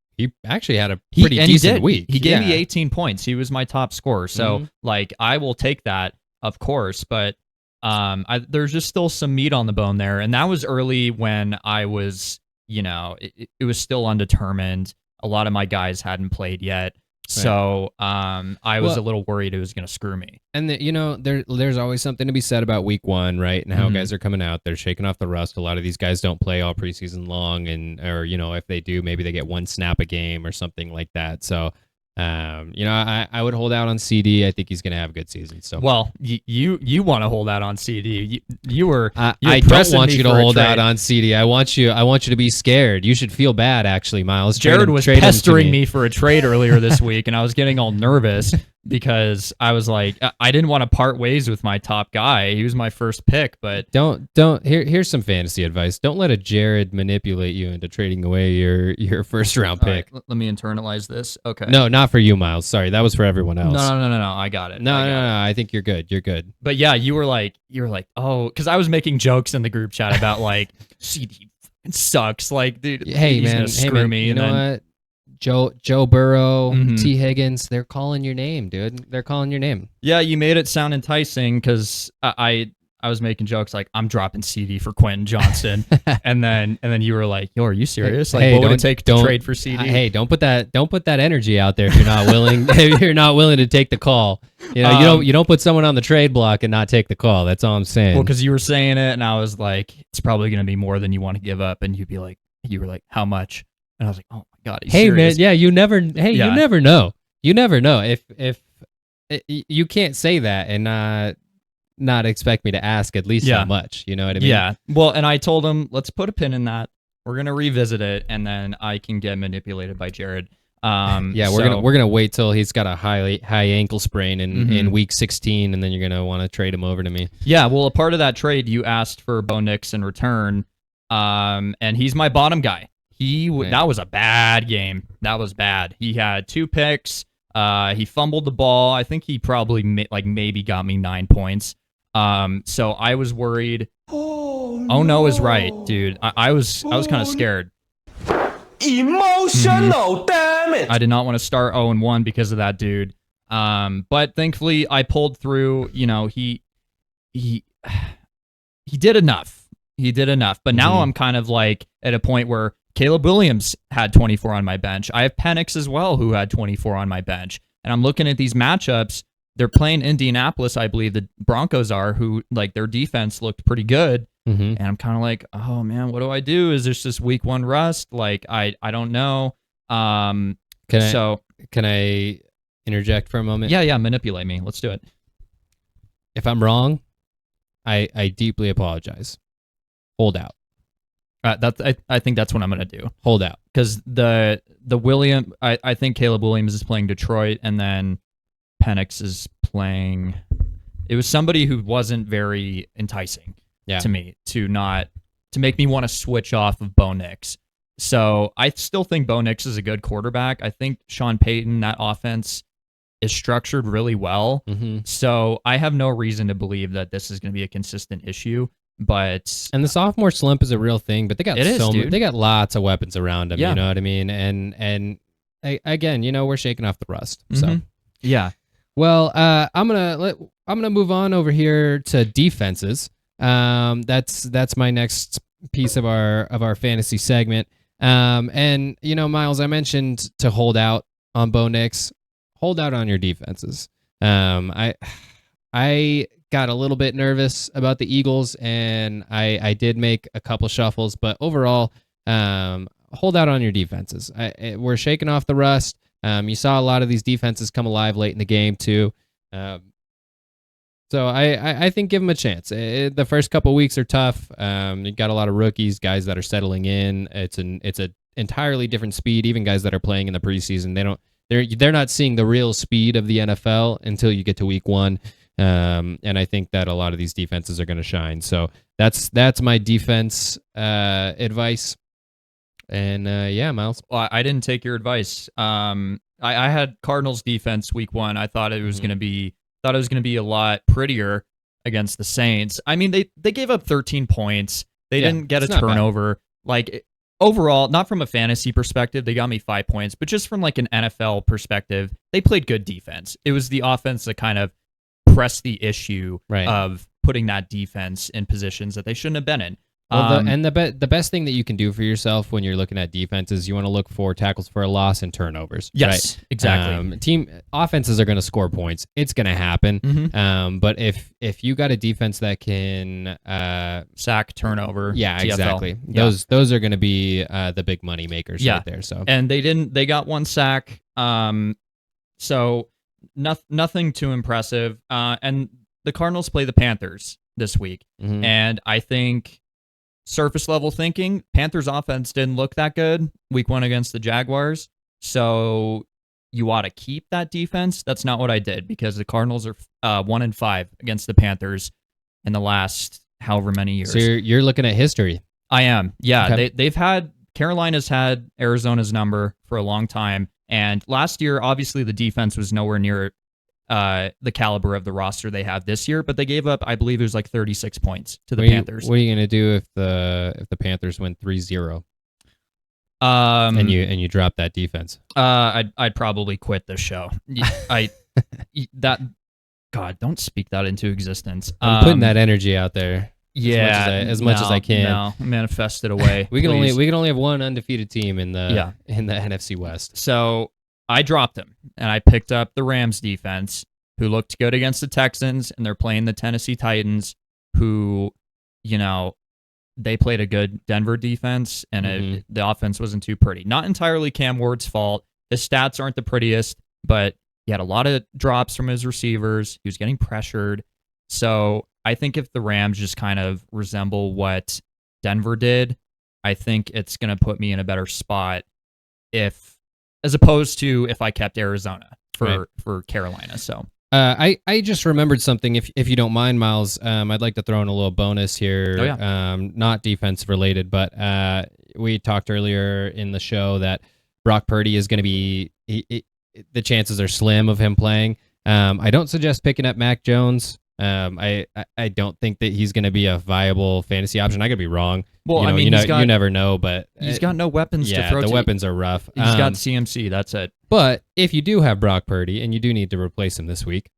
actually had a pretty decent week. He gave me 18 points. He was my top scorer. So like I will take that, of course, but there's just still some meat on the bone there. And that was early when I was, it was still undetermined. A lot of my guys hadn't played yet. So I was a little worried it was going to screw me. And there's always something to be said about week one, right? And how guys are coming out. They're shaking off the rust. A lot of these guys don't play all preseason long, or if they do, maybe they get one snap a game or something like that. So I would hold out on CD. I think he's going to have a good season. So you want to hold out on CD. I don't want you to hold out on CD. I want you to be scared. You should feel bad, actually, Miles. Jared was pestering me for a trade earlier this week, and I was getting all nervous because I was like, I didn't want to part ways with my top guy. He was my first pick, but here's some fantasy advice. Don't let a Jared manipulate you into trading away your first round pick. Right, let me internalize this. Okay. No, not for you, Miles. Sorry, that was for everyone else. No. I got it. No. I think you're good. You're good. But yeah, you were like, oh, because I was making jokes in the group chat about like CD sucks. Like, dude, he's gonna screw me. You know what? Joe Burrow, T. Higgins, they're calling your name, dude. They're calling your name. Yeah, you made it sound enticing because I was making jokes like I'm dropping CD for Quentin Johnston, and then you were like, "Yo, are you serious? Like, what would it take to trade for CD?" Hey, don't put that energy out there if you're not willing. If you're not willing to take the call, you don't put someone on the trade block and not take the call. That's all I'm saying. Well, because you were saying it, and I was like, it's probably going to be more than you want to give up, and you were like, how much? And I was like, oh my god, hey serious? Man, yeah, you never know. You never know if you can't say that and not expect me to ask at least that much. You know what I mean? Yeah. Well, and I told him, let's put a pin in that. We're gonna revisit it, and then I can get manipulated by Jared. We're gonna wait till he's got a high ankle sprain in week 16, and then you're gonna want to trade him over to me. Yeah. Well, a part of that trade, you asked for Bo Nix in return, and he's my bottom guy. That was a bad game. That was bad. He had 2 picks. He fumbled the ball. I think he probably maybe got me 9 points. So I was worried. Oh no is right, dude. I was kind of scared. Emotional, damn it! I did not want to start 0-1 because of that dude. But thankfully I pulled through. He did enough. But now I'm kind of like at a point where Caleb Williams had 24 on my bench. I have Penix as well, who had 24 on my bench. And I'm looking at these matchups. They're playing Indianapolis, I believe the Broncos are, who like their defense looked pretty good. Mm-hmm. And I'm kind of like, oh man, what do I do? Is this just week one rust? Like I don't know. Can I interject for a moment? Yeah, manipulate me. Let's do it. If I'm wrong, I deeply apologize. Hold out. I think that's what I'm gonna do. Hold out. Because I think Caleb Williams is playing Detroit, and then Penix is playing. It was somebody who wasn't very enticing to me to make me want to switch off of Bo Nix. So I still think Bo Nix is a good quarterback. I think Sean Payton, that offense is structured really well. Mm-hmm. So I have no reason to believe that this is going to be a consistent issue. And the sophomore slump is a real thing, but they got they got lots of weapons around them. You know what I mean? And again, we're shaking off the rust. So mm-hmm. Yeah. Well, I'm gonna move on over here to defenses. That's my next piece of our fantasy segment. And Miles, I mentioned to hold out on Bo Nix. Hold out on your defenses. I got a little bit nervous about the Eagles, and I did make a couple shuffles, but overall, hold out on your defenses. We're shaking off the rust. You saw a lot of these defenses come alive late in the game too. So I think give them a chance. The first couple weeks are tough. You got a lot of rookies, guys that are settling in. It's an entirely different speed. Even guys that are playing in the preseason, they're not seeing the real speed of the NFL until you get to week one. And I think that a lot of these defenses are going to shine. So that's my defense advice. And Miles. Well, I didn't take your advice. I had Cardinals defense week one. I thought it was going to be a lot prettier against the Saints. I mean, they gave up 13 points. They didn't get a turnover. Like overall, not from a fantasy perspective, they got me 5 points, but just from like an NFL perspective, they played good defense. It was the offense that kind of pressed the issue of putting that defense in positions that they shouldn't have been in. Well, the best thing that you can do for yourself when you're looking at defense is you want to look for tackles for a loss and turnovers. Yes, right? Exactly. Team offenses are going to score points. It's going to happen. Mm-hmm. But if you got a defense that can sack, turnover, yeah, TFL. Exactly. Those are going to be the big money makers right there. So and they got one sack. So nothing too impressive. And the Cardinals play the Panthers this week, and I think. Surface level thinking, Panthers offense didn't look that good week one against the Jaguars. So you ought to keep that defense. That's not what I did because the Cardinals are 1-5 against the Panthers in the last however many years. So you're looking at history. I am. Yeah. Okay. Carolina's had Arizona's number for a long time. And last year, obviously the defense was nowhere near the caliber of the roster they have this year, but they gave up, I believe it was like 36 points to the Panthers. What are you going to do if the Panthers win 3-0? And you drop that defense? I'd probably quit the show. God, don't speak that into existence. I'm putting that energy out there. Yeah, as much as I can. No, manifest it away. we can only have one undefeated team in the NFC West. So I dropped him, and I picked up the Rams defense, who looked good against the Texans, and they're playing the Tennessee Titans, who, they played a good Denver defense, and the offense wasn't too pretty. Not entirely Cam Ward's fault. His stats aren't the prettiest, but he had a lot of drops from his receivers. He was getting pressured. So I think if the Rams just kind of resemble what Denver did, I think it's going to put me in a better spot as opposed to if I kept Arizona for Carolina. So I just remembered something. If you don't mind, Miles, I'd like to throw in a little bonus here. Oh, yeah. Not defense related, but we talked earlier in the show that Brock Purdy is going to be. The chances are slim of him playing. I don't suggest picking up Mac Jones. I don't think that he's going to be a viable fantasy option. I could be wrong. Well, you never know, but he's got no weapons to throw. The weapons are rough. He's got CMC. That's it. But if you do have Brock Purdy and you do need to replace him this week,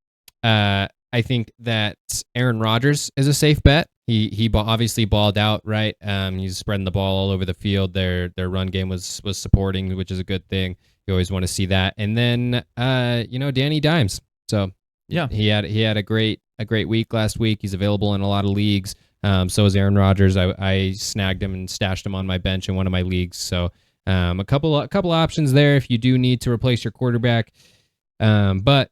I think that Aaron Rodgers is a safe bet. obviously balled out, right? He's spreading the ball all over the field. Their run game was supporting, which is a good thing. You always want to see that. And then Danny Dimes. So yeah, he had a great week last week. He's available in a lot of leagues. So is Aaron Rodgers. I snagged him and stashed him on my bench in one of my leagues. So a couple options there if you do need to replace your quarterback. But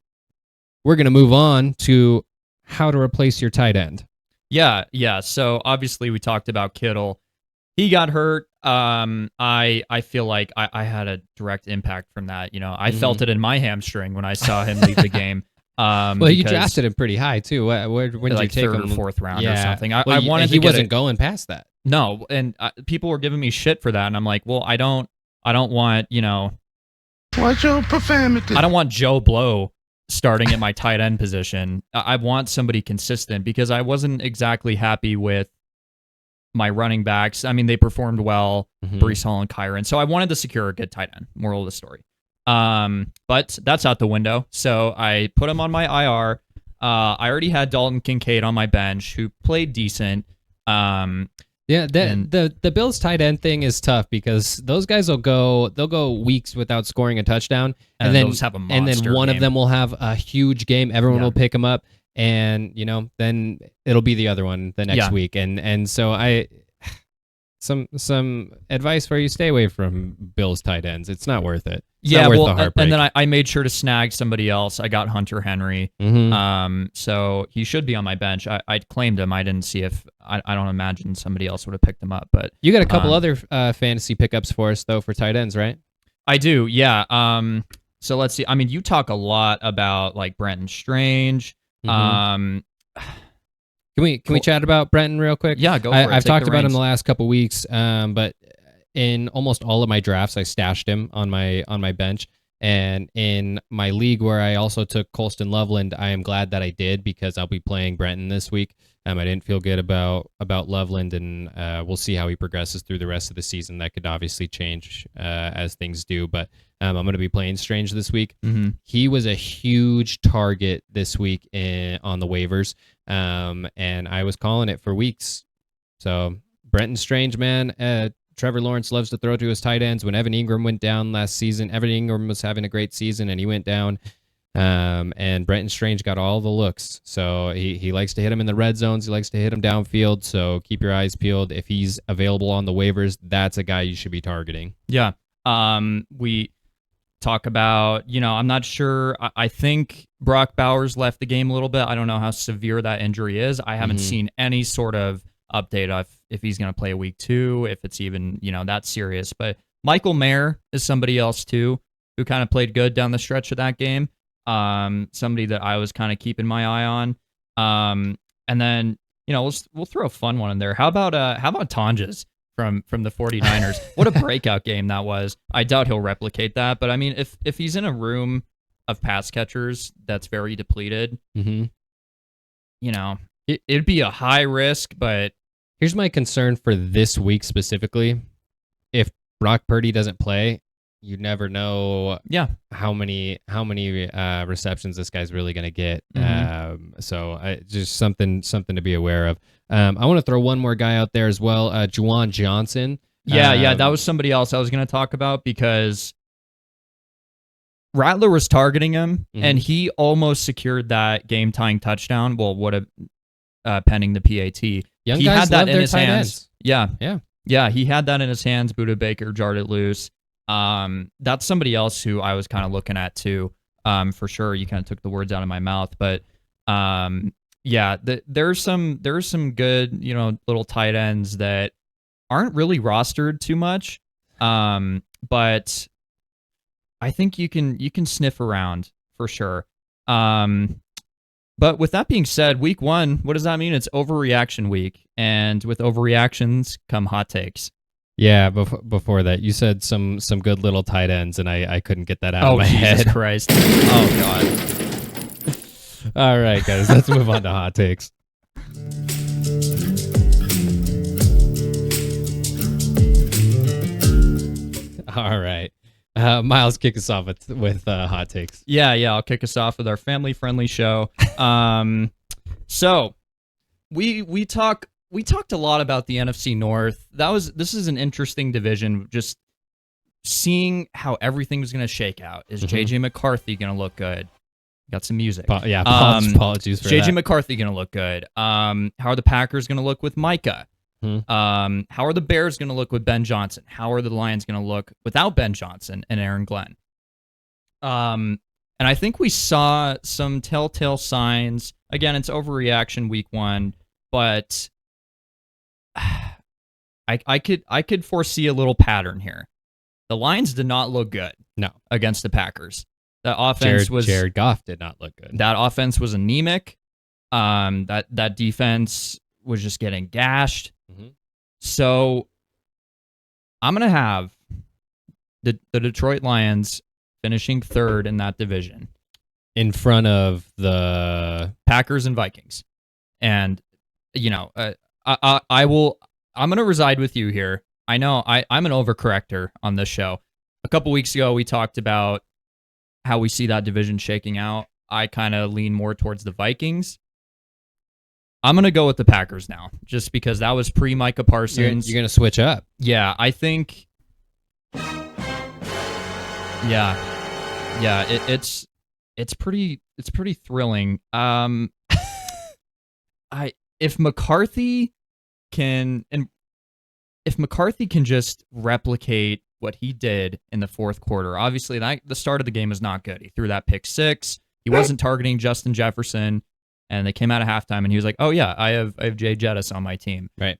we're gonna move on to how to replace your tight end. Yeah. So obviously we talked about Kittle. He got hurt. I feel like I had a direct impact from that. I felt it in my hamstring when I saw him leave the game. Well, you drafted him pretty high too. When did you take third him? or fourth round or something? I wanted. He wasn't going past that. No, and people were giving me shit for that, and I'm like, well, I don't want Watch your profanity. I don't want Joe Blow starting at my tight end position. I want somebody consistent because I wasn't exactly happy with my running backs. I mean, they performed well, Breece Hall and Kyron. So I wanted to secure a good tight end. Moral of the story. But that's out the window. So I put him on my IR. I already had Dalton Kincaid on my bench, who played decent. The Bills tight end thing is tough because those guys they'll go weeks without scoring a touchdown, and then have a and then one game. of them will have a huge game. Everyone will pick him up, and then it'll be the other one the next week. And so some advice for you: stay away from Bills tight ends. It's not worth it. It's not worth the heartbreak. And then I made sure to snag somebody else. I got Hunter Henry. So he should be on my bench. I claimed him. I didn't see if I don't imagine somebody else would have picked him up. But you got a couple other fantasy pickups for us though for tight ends, right? I do. Yeah. So let's see. I mean, you talk a lot about like Brenton Strange. Can we chat about Brenton real quick? Yeah, go for it. I've talked about him the last couple weeks, but in almost all of my drafts, I stashed him on my bench. And in my league where I also took Colston Loveland, I am glad that I did because I'll be playing Brenton this week. I didn't feel good about Loveland, and we'll see how he progresses through the rest of the season. That could obviously change as things do, but I'm going to be playing Strange this week. He was a huge target this week on the waivers, and I was calling it for weeks. So Brenton Strange, man. Trevor Lawrence loves to throw to his tight ends. When Evan Ingram went down last season, Evan Ingram was having a great season, and he went down. And Brenton Strange got all the looks. So he likes to hit him in the red zones. He likes to hit him downfield. So keep your eyes peeled. If he's available on the waivers, that's a guy you should be targeting. Yeah. We talk about, I'm not sure. I think Brock Bowers left the game a little bit. I don't know how severe that injury is. I haven't seen any sort of update of if he's going to play a week 2, if it's even, that serious. But Michael Mayer is somebody else too, who kind of played good down the stretch of that game. Somebody that I was kind of keeping my eye on. And then, we'll throw a fun one in there. How about Tonjes from the 49ers? What a breakout game that was. I doubt he'll replicate that, but I mean, if he's in a room of pass catchers that's very depleted, it'd be a high risk, but here's my concern for this week specifically. If Brock Purdy doesn't play, you never know how many receptions this guy's really going to get. So just something to be aware of. I want to throw one more guy out there as well, Juwan Johnson. Yeah, that was somebody else I was going to talk about because Rattler was targeting him, and he almost secured that game-tying touchdown. Well, would have pending the PAT. Young he guys had that love in their his tight hands. ends. Yeah, he had that in his hands. Buda Baker jarred it loose. That's somebody else who I was kind of looking at too. For sure, you kind of took the words out of my mouth, but there's some good little tight ends that aren't really rostered too much, but I think you can sniff around for sure. But with that being said, week 1, what does that mean? It's overreaction week, and with overreactions come hot takes. Yeah, before that, you said some good little tight ends, and I couldn't get that out of my head. Jesus Christ. Oh, God. All right, guys, let's move on to hot takes. All right. Miles, kick us off with hot takes. Yeah, I'll kick us off with our family-friendly show. So we talk we talked a lot about the NFC North. This is an interesting division. Just seeing how everything was going to shake out. Is JJ McCarthy going to look good? Got some music. Apologies for JJ that. McCarthy going to look good? How are the Packers going to look with Micah? How are the Bears going to look with Ben Johnson? How are the Lions going to look without Ben Johnson and Aaron Glenn? And I think we saw some telltale signs. Again, it's overreaction week 1, but I could foresee a little pattern here. The Lions did not look good. No, against the Packers. The offense Jared Goff did not look good. That offense was anemic. That defense was just getting gashed. So I'm gonna have the Detroit Lions finishing 3rd in that division, in front of the Packers and Vikings. And I'm gonna reside with you here. I know I'm an overcorrector on this show. A couple weeks ago, we talked about how we see that division shaking out. I kind of lean more towards the Vikings. I'm going to go with the Packers now, just because that was pre-Micah Parsons. You're going to switch up. Yeah, I think... Yeah, it's pretty thrilling. If McCarthy can just replicate what he did in the fourth quarter. Obviously, the start of the game was not good. He threw that pick 6. He wasn't targeting Justin Jefferson, and they came out of halftime, and he was like, "Oh yeah, I have Jay Jettis on my team." Right.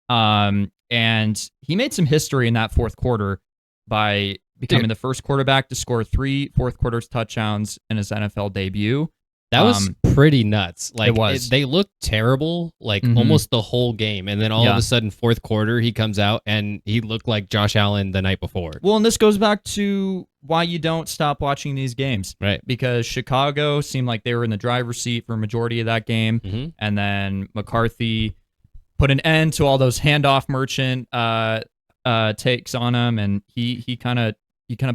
And he made some history in that fourth quarter by becoming the first quarterback to score 3 fourth quarter touchdowns in his NFL debut. That was pretty nuts. Like, it was. They looked terrible, like almost the whole game, and then all of a sudden, fourth quarter, he comes out and he looked like Josh Allen the night before. Well, and this goes back to why you don't stop watching these games, right? Because Chicago seemed like they were in the driver's seat for a majority of that game, and then McCarthy put an end to all those handoff merchant takes on him, and he kind of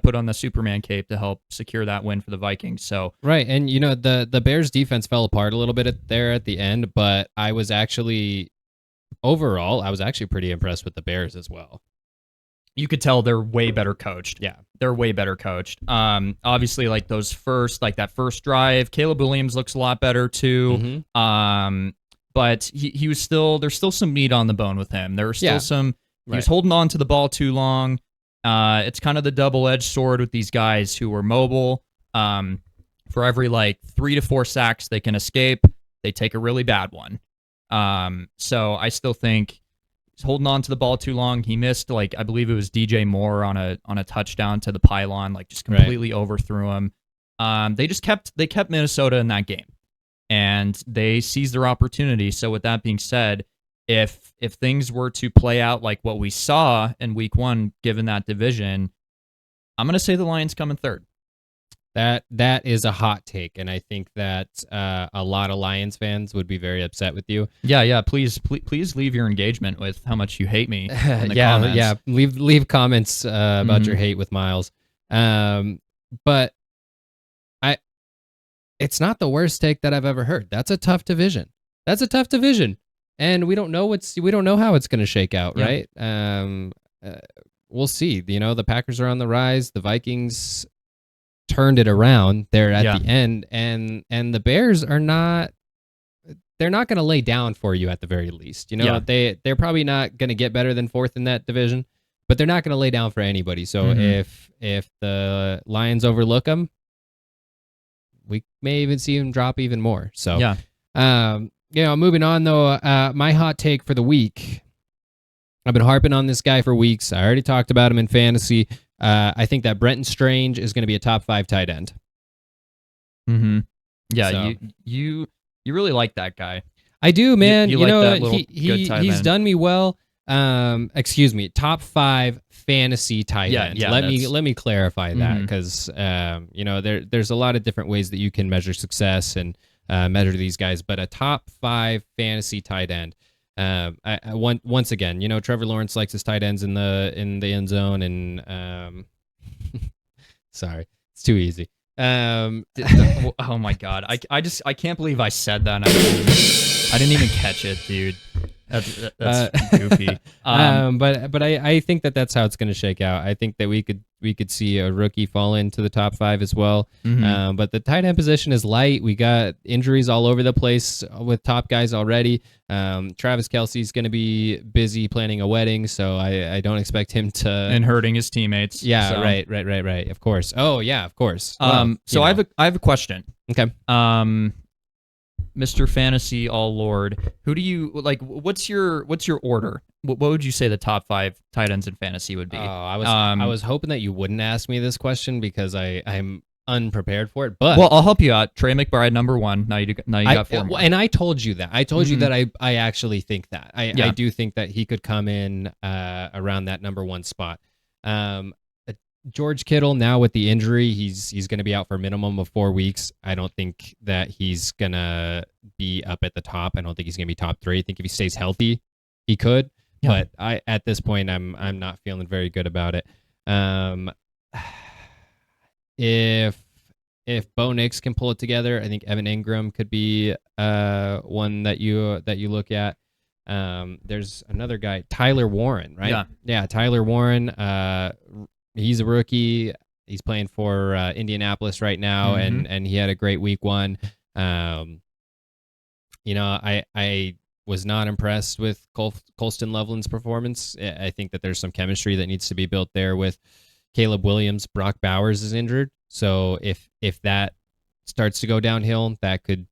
put on the Superman cape to help secure that win for the Vikings. So right, and the Bears defense fell apart a little bit there at the end, but I was actually pretty impressed with the Bears as well. You could tell they're way better coached. Yeah, they're way better coached. Obviously, like that first drive, Caleb Williams looks a lot better too. But he was there's still some meat on the bone with him. There was still he was holding on to the ball too long. It's kind of the double-edged sword with these guys who are mobile. For every 3 to 4 sacks they can escape, they take a really bad one. So I still think he's holding on to the ball too long. He missed I believe it was DJ Moore on a touchdown to the pylon, just completely overthrew him. They kept Minnesota in that game, and they seized their opportunity. So with that being said, if things were to play out like what we saw in week 1, given that division, I'm going to say the Lions come in 3rd. That is a hot take, and I think that a lot of Lions fans would be very upset with you. Yeah. Please leave your engagement with how much you hate me in the comments. Yeah. Leave comments about your hate with Miles. But it's not the worst take that I've ever heard. That's a tough division. And we don't know how it's going to shake out, right? We'll see. The Packers are on the rise. The Vikings turned it around there at the end, and the Bears are not. They're not going to lay down for you at the very least. They're probably not going to get better than 4th in that division, but they're not going to lay down for anybody. So if the Lions overlook them, we may even see them drop even more. So moving on though, my hot take for the week. I've been harping on this guy for weeks. I already talked about him in fantasy. I think that Brenton Strange is going to be a top 5 tight end. Yeah, so, you really like that guy. I do, man. You like that little good tight he's end. done me well. Top 5 fantasy tight end. Let me clarify that, because there's a lot of different ways that you can measure success and measure these guys, but a top 5 fantasy tight end. Once again, Trevor Lawrence likes his tight ends in the end zone, and sorry, it's too easy. Oh my god, I can't believe I said that. I didn't even catch it, dude. That's goofy. But I think that's how it's going to shake out. I think that we could see a rookie fall into the top 5 as well. But the tight end position is light. We got injuries all over the place with top guys already. Travis Kelce's going to be busy planning a wedding, so I don't expect him to and hurting his teammates. Yeah, so. right. Of course. Oh yeah, of course. So I have a question. Okay. Mr. Fantasy All Lord, who do you like? What's your order? What would you say the top 5 tight ends in fantasy would be? Oh, I was hoping that you wouldn't ask me this question because I'm unprepared for it. But well, I'll help you out. Trey McBride, number 1. Now you got 4 more. And I told you that. I told you that I actually think that. I do think that he could come in around that number 1 spot. George Kittle, now with the injury, he's going to be out for a minimum of 4 weeks. I don't think that he's going to be up at the top. I don't think he's going to be top 3. I think if he stays healthy, he could. Yeah. But at this point, I'm not feeling very good about it. If Bo Nix can pull it together, I think Evan Ingram could be one that you look at. There's another guy, Tyler Warren, right? Yeah, Tyler Warren. He's a rookie. He's playing for Indianapolis right now, and he had a great week 1. I was not impressed with Colston Loveland's performance. I think that there's some chemistry that needs to be built there with Caleb Williams. Brock Bowers is injured, so if that starts to go downhill, that could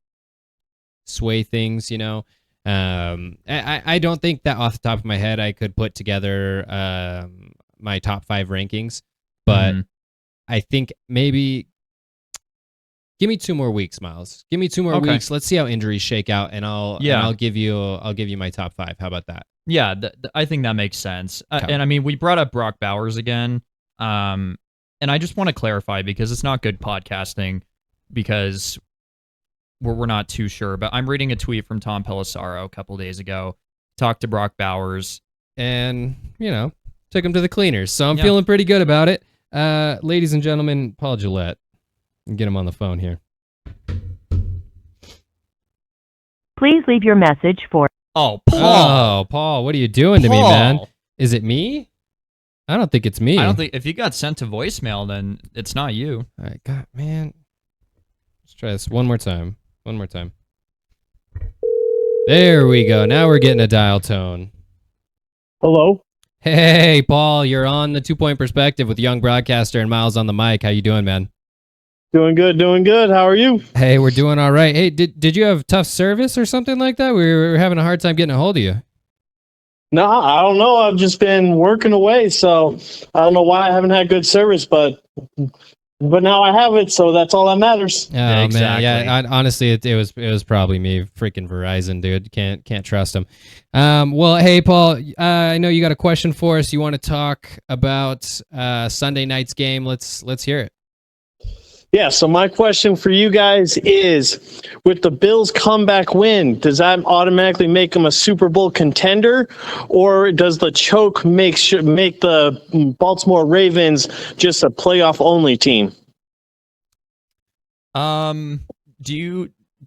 sway things. I don't think that off the top of my head I could put together my top 5 rankings, but I think maybe give me 2 more weeks, Miles. Give me 2 more weeks. Let's see how injuries shake out, and I'll give you my top 5. How about that? Yeah, I think that makes sense. And I mean, we brought up Brock Bowers again, and I just want to clarify because it's not good podcasting because we're not too sure. But I'm reading a tweet from Tom Pelissaro a couple days ago. Talked to Brock Bowers, and took him to the cleaners. So I'm feeling pretty good about it. Ladies and gentlemen, Paul Gillette. Get him on the phone here. Please leave your message for... Oh, Paul. Oh, Paul, what are you doing to me, man? Is it me? I don't think it's me. I don't think... If you got sent to voicemail, then it's not you. All right, God, man. Let's try this one more time. There we go. Now we're getting a dial tone. Hello? Hey, Paul, you're on the 2 Point Perspective with Young Broadcaster and Miles on the mic. How you doing, man? Doing good. How are you? Hey, we're doing all right. Hey, did you have tough service or something like that? We were having a hard time getting a hold of you. No, I don't know. I've just been working away, so I don't know why I haven't had good service, but now I have it, so that's all that matters. Oh, yeah, exactly. Man, yeah. Honestly, it was probably me. Freaking Verizon, dude. Can't trust them. Well, hey, Paul. I know you got a question for us. You want to talk about Sunday night's game? Let's hear it. Yeah. So my question for you guys is: with the Bills' comeback win, does that automatically make them a Super Bowl contender, or does the choke make the Baltimore Ravens just a playoff only team? Do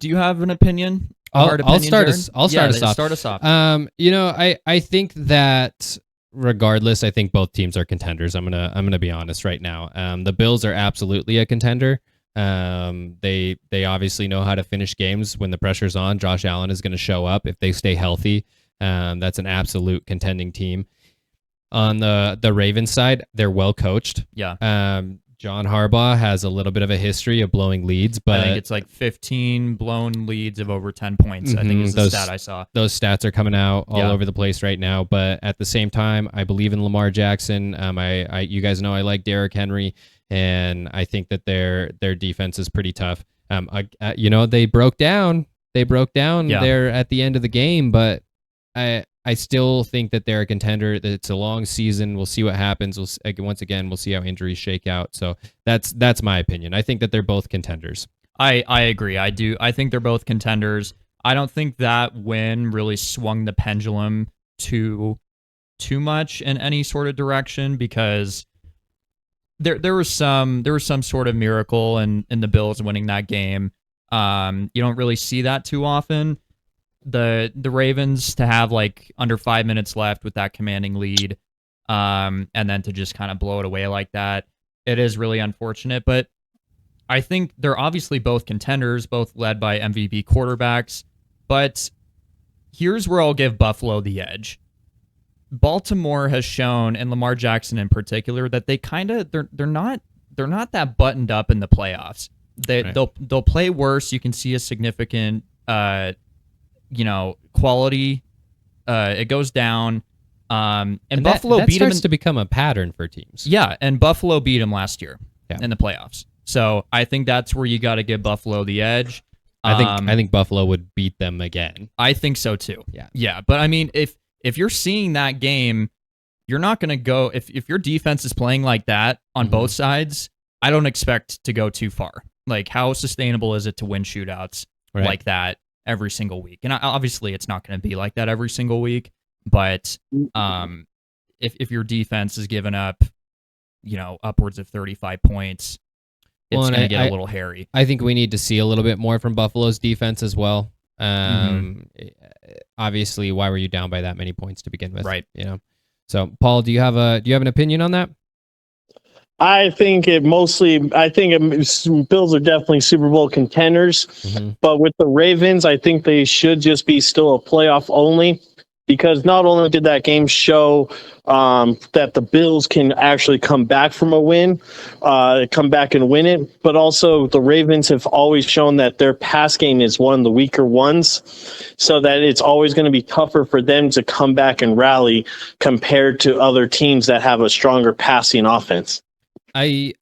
you have an opinion? I'll start us off. Start us off. I think that regardless, I think both teams are contenders. I'm gonna be honest right now. The Bills are absolutely a contender. They obviously know how to finish games when the pressure's on. Josh Allen is going to show up if they stay healthy. That's an absolute contending team. On the Ravens side, they're well coached. Yeah. John Harbaugh has a little bit of a history of blowing leads, but I think it's like 15 blown leads of over 10 points. I think is the stat I saw. Those stats are coming out all over the place right now. But at the same time, I believe in Lamar Jackson. You guys know I like Derrick Henry, and I think that their defense is pretty tough. They broke down. There at the end of the game, but I still think that they're a contender. That it's a long season. We'll see what happens. We'll see how injuries shake out. So that's my opinion. I think that they're both contenders. I agree. I do. I think they're both contenders. I don't think that win really swung the pendulum too much in any sort of direction because there was some sort of miracle in the Bills winning that game. You don't really see that too often. the Ravens to have like under 5 minutes left with that commanding lead, and then to just kind of blow it away like that, it is really unfortunate. But I think they're obviously both contenders, both led by MVP quarterbacks. But here's where I'll give Buffalo the edge. Baltimore has shown, and Lamar Jackson in particular, that they're not that buttoned up in the playoffs. They'll play worse. You can see a significant quality. It goes down. And Buffalo that beat them starts to become a pattern for teams. Yeah, and Buffalo beat them last year in the playoffs. So I think that's where you got to give Buffalo the edge. I think Buffalo would beat them again. I think so too. Yeah. But I mean, if you're seeing that game, you're not going to go. If your defense is playing like that on both sides, I don't expect to go too far. Like, how sustainable is it to win shootouts like that every single week? And obviously, it's not going to be like that every single week. But if your defense is giving up, upwards of 35 points, it's going to get a little hairy. I think we need to see a little bit more from Buffalo's defense as well. Obviously, why were you down by that many points to begin with? Right. So, Paul, do you have an opinion on that? I think Bills are definitely Super Bowl contenders, but with the Ravens, I think they should just be still a playoff only, because not only did that game show that the Bills can actually come back from a win, come back and win it, but also the Ravens have always shown that their pass game is one of the weaker ones, so that it's always going to be tougher for them to come back and rally compared to other teams that have a stronger passing offense. I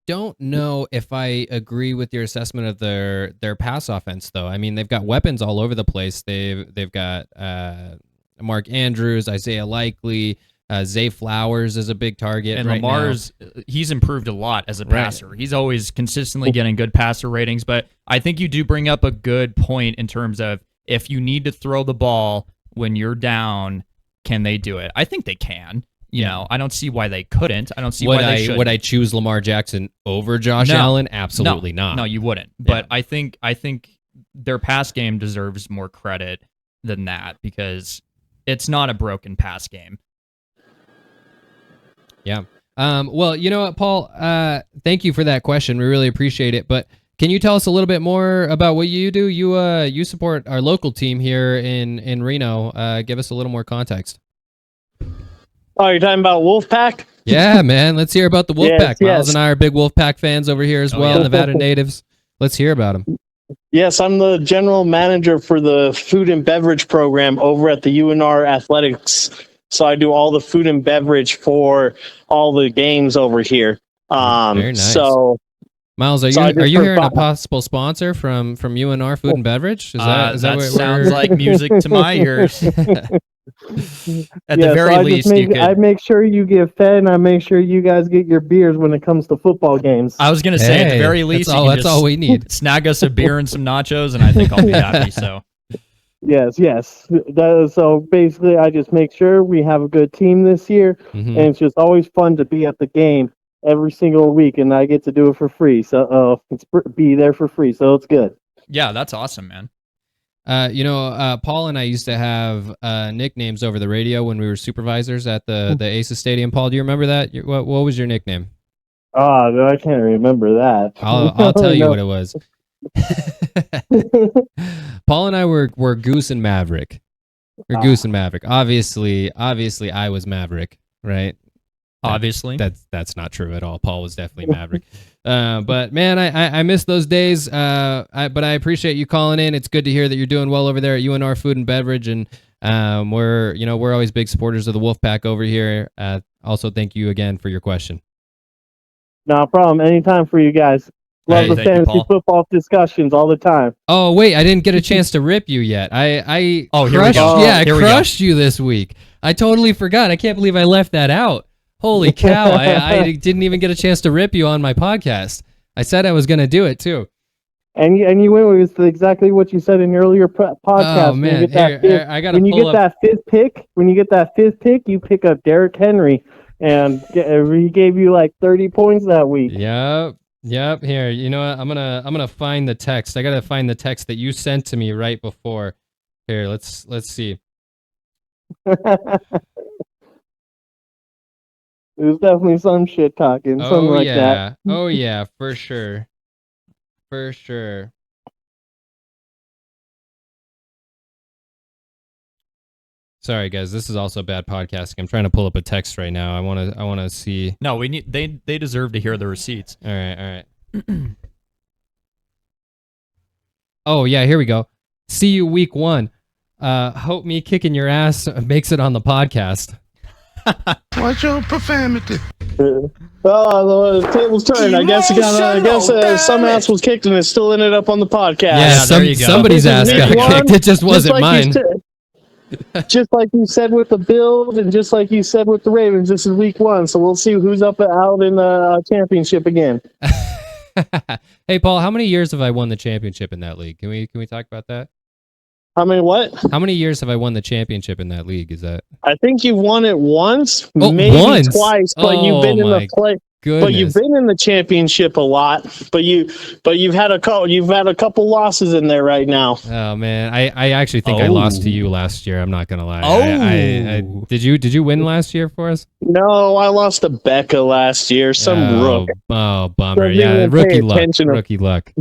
don't know if I agree with your assessment of their pass offense, though. I mean, they've got weapons all over the place. They've got Mark Andrews, Isaiah Likely, Zay Flowers is a big target. And right Lamar's he's improved a lot as a passer. Right. He's always consistently getting good passer ratings, but I think you do bring up a good point in terms of if you need to throw the ball when you're down, can they do it? I think they can. I don't see why they couldn't. I don't see why they shouldn't. Would I choose Lamar Jackson over Josh Allen? Absolutely not. No, you wouldn't. But I think their pass game deserves more credit than that, because it's not a broken pass game. Yeah. Well, you know what, Paul? Thank you for that question. We really appreciate it. But can you tell us a little bit more about what you do? You support our local team here in Reno. Give us a little more context. Oh, you're talking about Wolfpack? Yeah, man. Let's hear about the Wolfpack. Yes. Miles and I are big Wolfpack fans over here as well, Nevada natives. Let's hear about them. Yes, I'm the general manager for the food and beverage program over at the UNR Athletics. So I do all the food and beverage for all the games over here. Very nice. So, Miles, are you hearing a possible sponsor from UNR Food and Beverage? That sounds like music to my ears. At the very least, I make sure you get fed, and I make sure you guys get your beers when it comes to football games. I was going to say, at the very least, that's all we need. Snag us a beer and some nachos, and I think I'll be happy. So, yes. So basically, I just make sure we have a good team this year, and it's just always fun to be at the game every single week, and I get to do it for free. So be there for free, so it's good. Yeah, that's awesome, man. Paul and I used to have nicknames over the radio when we were supervisors at the Aces Stadium. Paul, do you remember that? What was your nickname? Oh, I can't remember that. I'll tell you what it was. Paul and I were Goose and Maverick. Goose and Maverick. Obviously, I was Maverick, right? Obviously, that's not true at all. Paul was definitely Maverick. But man, I miss those days. But I appreciate you calling in. It's good to hear that you're doing well over there at UNR Food and Beverage, and we're always big supporters of the Wolfpack over here. Also, thank you again for your question. No problem. Anytime for you guys. Love the fantasy football discussions all the time. Oh wait, I didn't get a chance to rip you yet. I crushed you this week. I totally forgot. I can't believe I left that out. Holy cow, I didn't even get a chance to rip you on my podcast. I said I was going to do it, too. And you went with exactly what you said in your earlier podcast. Oh, man. When you get that fifth pick, you pick up Derrick Henry, and he gave you like 30 points that week. Yep. Here, you know what? I'm gonna find the text. I got to find the text that you sent to me right before. Here, let's see. There's definitely some shit talking, something like that. Oh yeah, for sure. For sure. Sorry guys, this is also bad podcasting. I'm trying to pull up a text right now. I want to see. No, we need they deserve to hear the receipts. All right. Oh yeah, here we go. See you week 1. Hope me kicking your ass makes it on the podcast. Watch your profanity. Well, the table's turned. I guess some ass was kicked and it still ended up on the podcast. Yeah, there you go. somebody's ass got Week 1, kicked. It just wasn't mine. Just like you said with the Bills and just like you said with the Ravens, this is week 1, so we'll see who's out in the championship again. Hey Paul, how many years have I won the championship in that league? Can we talk about that? How many what? How many years have I won the championship in that league? Is that? I think you won it once, Oh, maybe once? twice, but you've been in the play. Goodness. But you've been in the championship a lot. But you've had a couple losses in there right now. Oh man, I actually think I lost to you last year. I'm not gonna lie. Oh, did you win last year for us? No, I lost to Becca last year. Rook. Oh, bummer. Doesn't Yeah, even rookie pay luck. attention to- Rookie luck.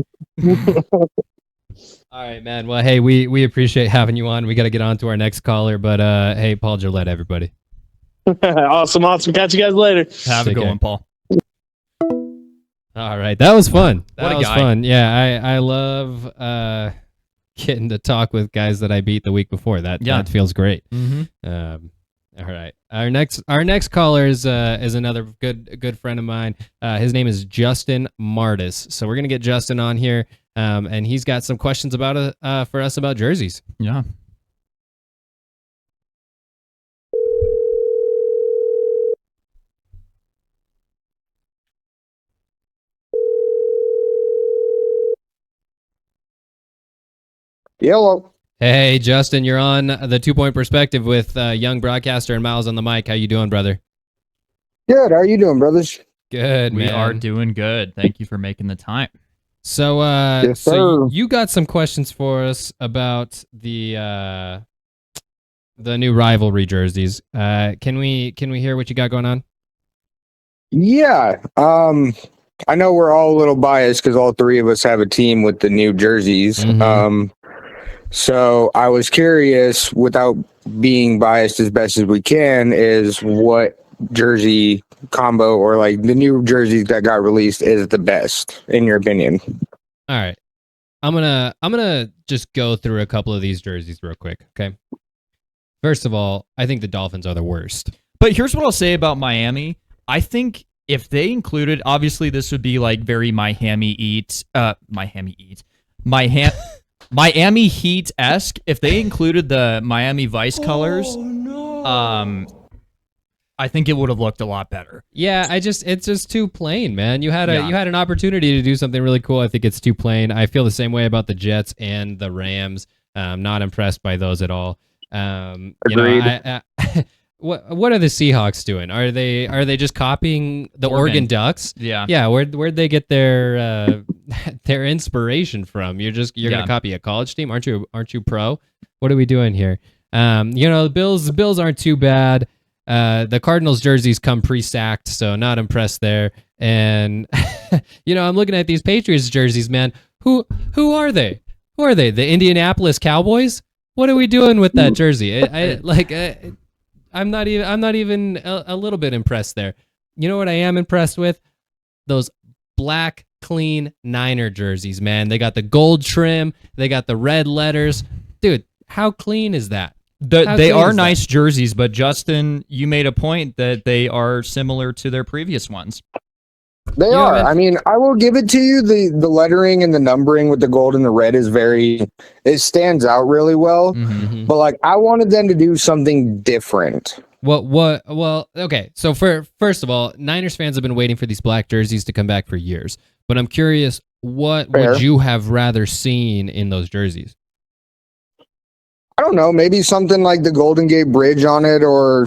All right, man. Well, hey, we appreciate having you on. We got to get on to our next caller, but hey, Paul Gillette, everybody. Awesome. Catch you guys later. Have a Take good care. one, Paul. All right, that was fun. That What a was guy. fun. Yeah, I love getting to talk with guys that I beat the week before. That feels great. Mm-hmm. All right, our next caller is another good friend of mine. His name is Justin Martis. So we're gonna get Justin on here, and he's got some questions about for us about jerseys. Yeah. Yellow. Hey, Justin, you're on the 2 Point Perspective with young broadcaster and Miles on the mic. How you doing, brother? Good. How are you doing, brothers? Good, We man. are doing good. Thank you for making the time. So, Yes, so sir. you got some questions for us about the new rivalry jerseys. Can we hear what you got going on? Yeah. I know we're all a little biased because all three of us have a team with the new jerseys. Mhm. So I was curious, without being biased as best as we can, is what jersey combo or like the new jerseys that got released is the best in your opinion? All right, I'm gonna just go through a couple of these jerseys real quick. Okay. First of all, I think the Dolphins are the worst. But here's what I'll say about Miami. I think if they included, obviously this would be like very Miami Heat-esque. If they included the Miami Vice colors, I think it would have looked a lot better. Yeah, it's just too plain, man. You had an opportunity to do something really cool. I think it's too plain. I feel the same way about the Jets and the Rams. Not impressed by those at all. Agreed. What are the Seahawks doing? Are they just copying the Oregon Ducks? Yeah. Yeah, where'd they get their their inspiration from? You're gonna copy a college team? Aren't you pro? What are we doing here? The Bills aren't too bad. The Cardinals jerseys come pre-sacked, so not impressed there. And I'm looking at these Patriots jerseys, man. Who are they? Who are they? The Indianapolis Cowboys? What are we doing with that jersey? I'm not even a little bit impressed there. You know what I am impressed with? Those black, clean Niner jerseys, man. They got the gold trim. They got the red letters. Dude, how clean is that? They are nice jerseys, but Justin, you made a point that they are similar to their previous ones. They are. I mean, I will give it to you. The lettering and the numbering with the gold and the red is it stands out really well. Mm-hmm. But like, I wanted them to do something different. Well, okay. So first of all, Niners fans have been waiting for these black jerseys to come back for years. But I'm curious, what would you have rather seen in those jerseys? I don't know, maybe something like the Golden Gate Bridge on it or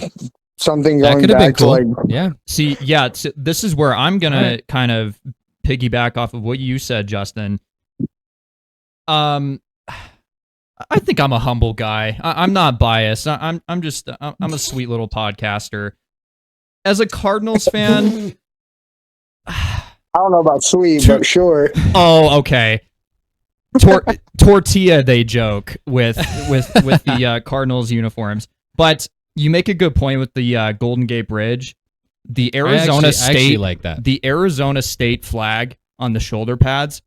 something That going could have been back cool. to like Yeah. See, yeah, this is where I'm going to kind of piggyback off of what you said, Justin. I think I'm a humble guy. I'm not biased. I'm a sweet little podcaster. As a Cardinals fan, I don't know about sweet, but sure. oh, okay. Tortilla, they joke with the Cardinals uniforms. But you make a good point with the Golden Gate Bridge. The Arizona I State actually like that. The Arizona State flag on the shoulder pads.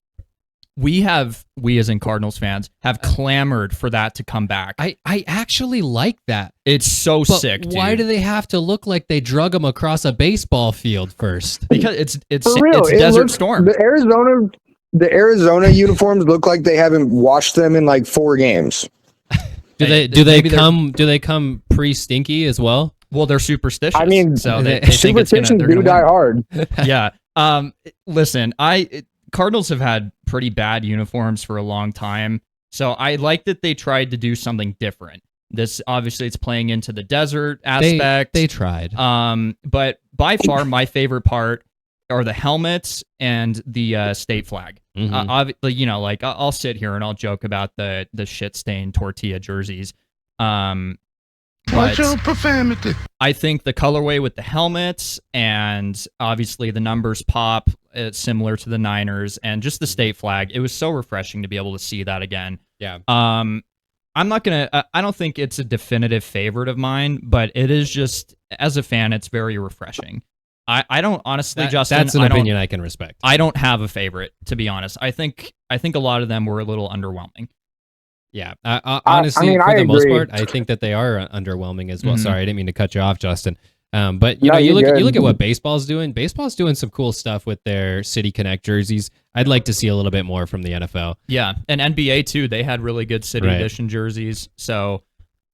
We as in Cardinals fans have clamored for that to come back. I actually like that. It's so But sick, dude. why do they have to look like they drug them across a baseball field first? Because it's For real, it's it Desert looks- Storm. The Arizona uniforms look like they haven't washed them in like 4 games. Do they come pre-stinky as well? Well, they're superstitious. I mean, so they think it's gonna, superstitions they're do gonna die win. hard. Yeah. Listen, Cardinals have had pretty bad uniforms for a long time, so I like that they tried to do something different. This obviously it's playing into the desert aspect. They tried. But by far my favorite part are the helmets and the state flag. Obviously, you know, like I'll sit here and I'll joke about the shit stained tortilla jerseys. Watch your profanity. I think the colorway with the helmets and obviously the numbers pop, it's similar to the Niners, and just the state flag. It was so refreshing to be able to see that again. Yeah. I'm not gonna. I don't think it's a definitive favorite of mine, but it is just as a fan, it's very refreshing. I don't honestly, Justin. That's an opinion I can respect. I don't have a favorite, to be honest. I think a lot of them were a little underwhelming. Yeah, honestly, I for the most agree. part, I think that they are underwhelming as well. Mhm. Sorry, I didn't mean to cut you off, Justin. But you No, know, you you're look good. at what baseball's doing. Baseball's doing some cool stuff with their City Connect jerseys. I'd like to see a little bit more from the NFL. Yeah, and NBA too. They had really good City Right. Edition jerseys. So,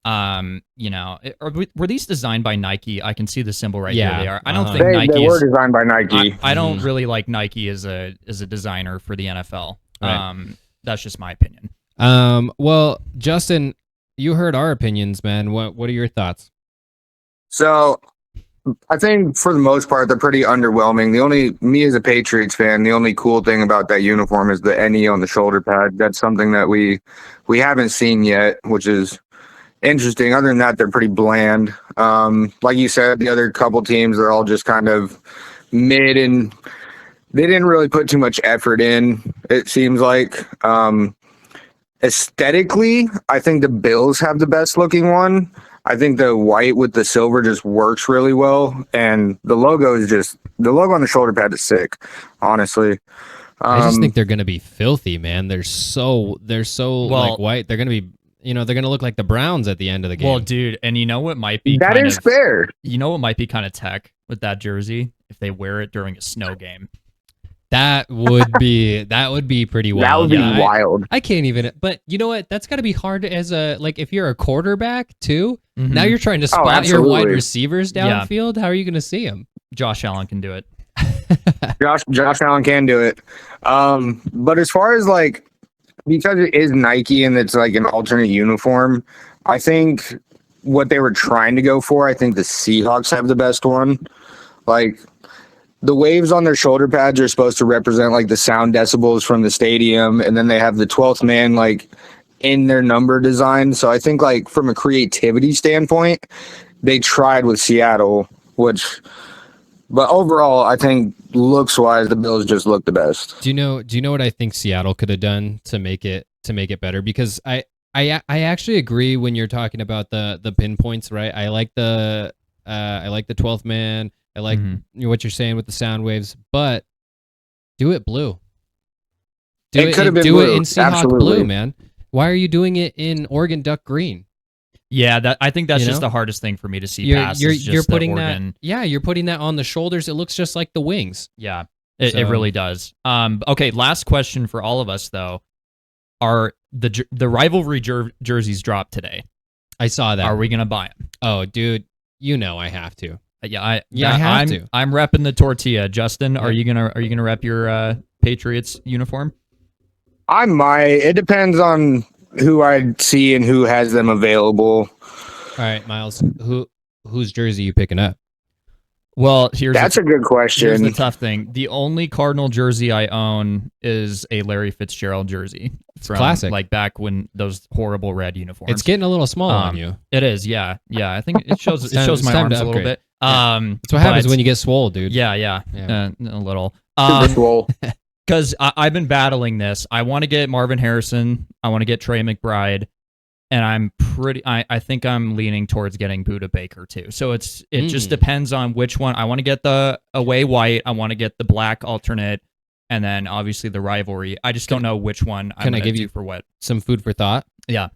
you know, were these designed by Nike? I can see the symbol right Yeah, here. They are. I don't uh-huh. think Nike They were is. designed by Nike. I don't really like Nike as a designer for the NFL. Right. That's just my opinion. Well, Justin, you heard our opinions, man. What are your thoughts? So I think for the most part, they're pretty underwhelming. Me as a Patriots fan, the only cool thing about that uniform is the NE on the shoulder pad. That's something that we haven't seen yet, which is interesting. Other than that, they're pretty bland. Like you said, the other couple teams, they're all just kind of mid, and they didn't really put too much effort in, it seems like. Aesthetically, I think the Bills have the best looking one. I think the white with the silver just works really well, and the logo on the shoulder pad is sick, honestly. I just think they're gonna be filthy, man. They're so Well- like white. They're gonna be, they're gonna look like the Browns at the end of the game. Well, dude, and you know what might be that kind is of, fair. You know what might be kind of tech with that jersey if they wear it during a snow game. that would be pretty wild. That would be Yeah, wild. I can't even. But you know what? That's got to be hard as a if you're a quarterback too. Mhm. Now you're trying to spot your wide absolutely. receivers Yeah. downfield. How are you going to see them? Josh Allen can do it. Josh Allen can do it. But as far as because it is Nike and it's like an alternate uniform, I think what they were trying to go for, I think the Seahawks have the best one. Like the waves on their shoulder pads are supposed to represent like the sound decibels from the stadium, and then they have the 12th man in their number design. So I think from a creativity standpoint, they tried with Seattle, but overall, I think looks wise, the Bills just look the best. Do you know what I think Seattle could have done to make it better? Because I actually agree when you're talking about the pinpoints, right? I like the 12th man. I like what you're saying with the sound waves, but do it blue. It could have been do blue. it in Seahawk Absolutely. blue, man. Why are you doing it in Oregon Duck green? Yeah, I think that's You just know? the hardest thing for me to see You're past. you're, is just you're the putting Oregon. that. Yeah, you're putting that on the shoulders. It looks just like the wings. Yeah, it So- really does. Okay, last question for all of us though: are the rivalry jerseys dropped today? I saw that. Are we gonna buy them? Oh, dude, I have to. I have I'm, to. I'm repping the tortilla. Justin, are Yeah. you gonna rep your Patriots uniform? I might. It depends on who I see and who has them available. All right, Miles. Whose jersey you picking up? Well, That's a good here's question. the tough thing. The only Cardinal jersey I own is a Larry Fitzgerald jersey. From, classic. Like back when those horrible red uniforms. It's getting a little small on you. It is, yeah. I think it shows It's my time arms to a little upgrade. bit. That's what happens when you get swole, dude. Yeah. Yeah. A little. Super swole. Because I've been battling this. I want to get Marvin Harrison. I want to get Trey McBride. And I think I'm leaning towards getting Buda Baker too. So it just depends on which one. I want to get the away white. I want to get the black alternate. And then obviously the rivalry. I just don't know which one I'm going to give you for what. Some food for thought? Yeah.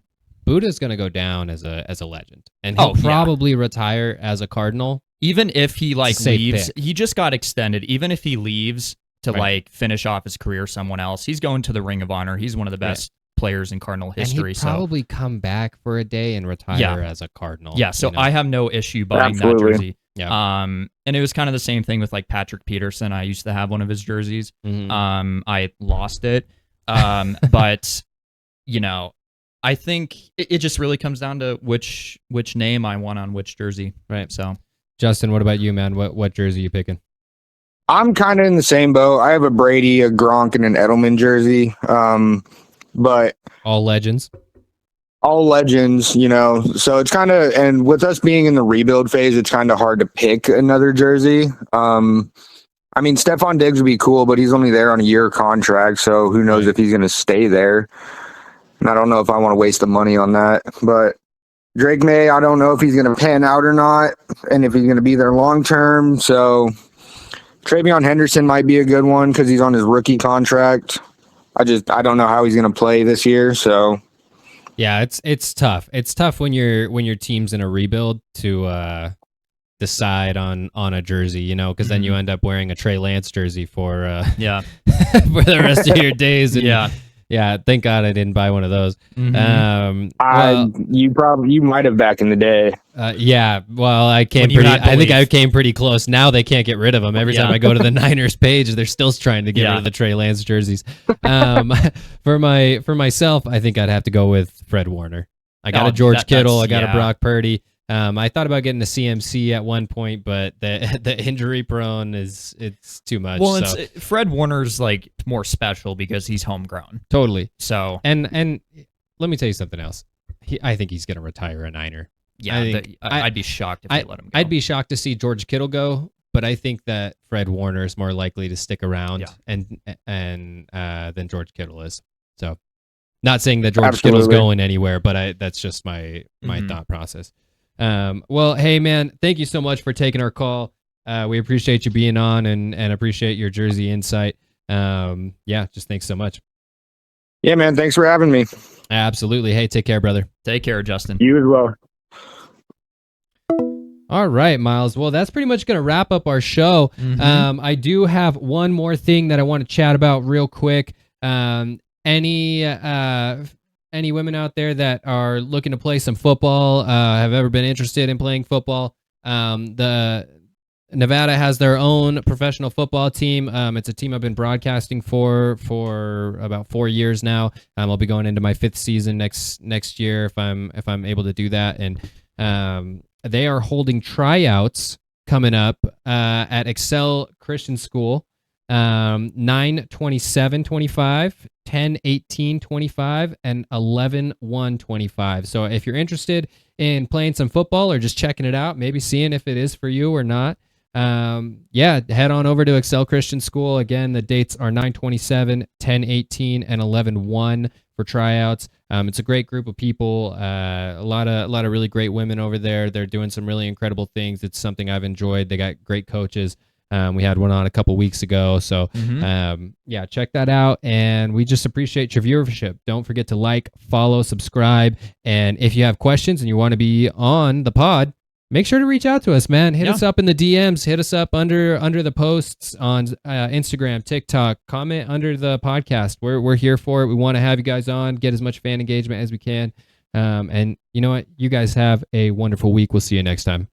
Buda's going to go down as a legend. And he'll probably retire as a Cardinal. Even if he leaves, pick. he just got extended. Even if he leaves to finish off his career somewhere else, he's going to the Ring of Honor. He's one of the best players in Cardinal history. And he'd probably come back for a day and retire as a Cardinal. Yeah, so I have no issue buying that jersey. Yeah. And it was kind of the same thing with like Patrick Peterson. I used to have one of his jerseys. I lost it. But I think it just really comes down to which name I want on which jersey. Right. So Justin, what about you, man? What jersey are you picking? I'm kind of in the same boat. I have a Brady, a Gronk, and an Edelman jersey. But all legends. So it's kind of, and with us being in the rebuild phase, it's kind of hard to pick another jersey. I mean, Stephon Diggs would be cool, but he's only there on a year contract, so who knows if he's going to stay there. And I don't know if I want to waste the money on that. But Drake May, I don't know if he's going to pan out or not, and if he's going to be there long term. So Travion Henderson might be a good one because he's on his rookie contract. I don't know how he's going to play this year. So yeah, it's tough. It's tough when your team's in a rebuild to decide on a jersey, because then you end up wearing a Trey Lance jersey for for the rest of your days. And yeah, thank God I didn't buy one of those. you might have back in the day. Well, I think I came pretty close. Now they can't get rid of them. Every time I go to the Niners page, they're still trying to get rid of the Trey Lance jerseys. For myself, I think I'd have to go with Fred Warner. I got a George Kittle. I got a Brock Purdy. I thought about getting a CMC at one point, but the injury prone it's too much. Well, Fred Warner's like more special because he's homegrown. Totally. So and let me tell you something else. I think he's going to retire a Niner. Yeah, I'd be shocked if they let him go. I'd be shocked to see George Kittle go, but I think that Fred Warner is more likely to stick around and than George Kittle is. So, not saying that George Kittle's going anywhere, but that's just my thought process. Well, hey man, thank you so much for taking our call. We appreciate you being on and appreciate your jersey insight. Just thanks so much. Yeah, man. Thanks for having me. Absolutely. Hey, take care, brother. Take care, Justin. You as well. All right, Miles. Well, that's pretty much going to wrap up our show. I do have one more thing that I want to chat about real quick. Any women out there that are looking to play some football, have ever been interested in playing football? The Nevada has their own professional football team. It's a team I've been broadcasting for about 4 years now. I'll be going into my 5th season next year if I'm able to do that. And they are holding tryouts coming up at Excel Christian School, 9/27/25, 10/18/25, and 11/1/25. So if you're interested in playing some football or just checking it out, maybe seeing if it is for you or not, head on over to Excel Christian School. Again, the dates are 9/27, 10/18, and 11/1 for tryouts. It's a great group of people. A lot of really great women over there. They're doing some really incredible things. It's something I've enjoyed. They got great coaches. We had one on a couple weeks ago. So, check that out. And we just appreciate your viewership. Don't forget to like, follow, subscribe. And if you have questions and you want to be on the pod, make sure to reach out to us, man. Hit us up in the DMs. Hit us up under the posts on Instagram, TikTok. Comment under the podcast. We're here for it. We want to have you guys on, get as much fan engagement as we can. And you know what? You guys have a wonderful week. We'll see you next time.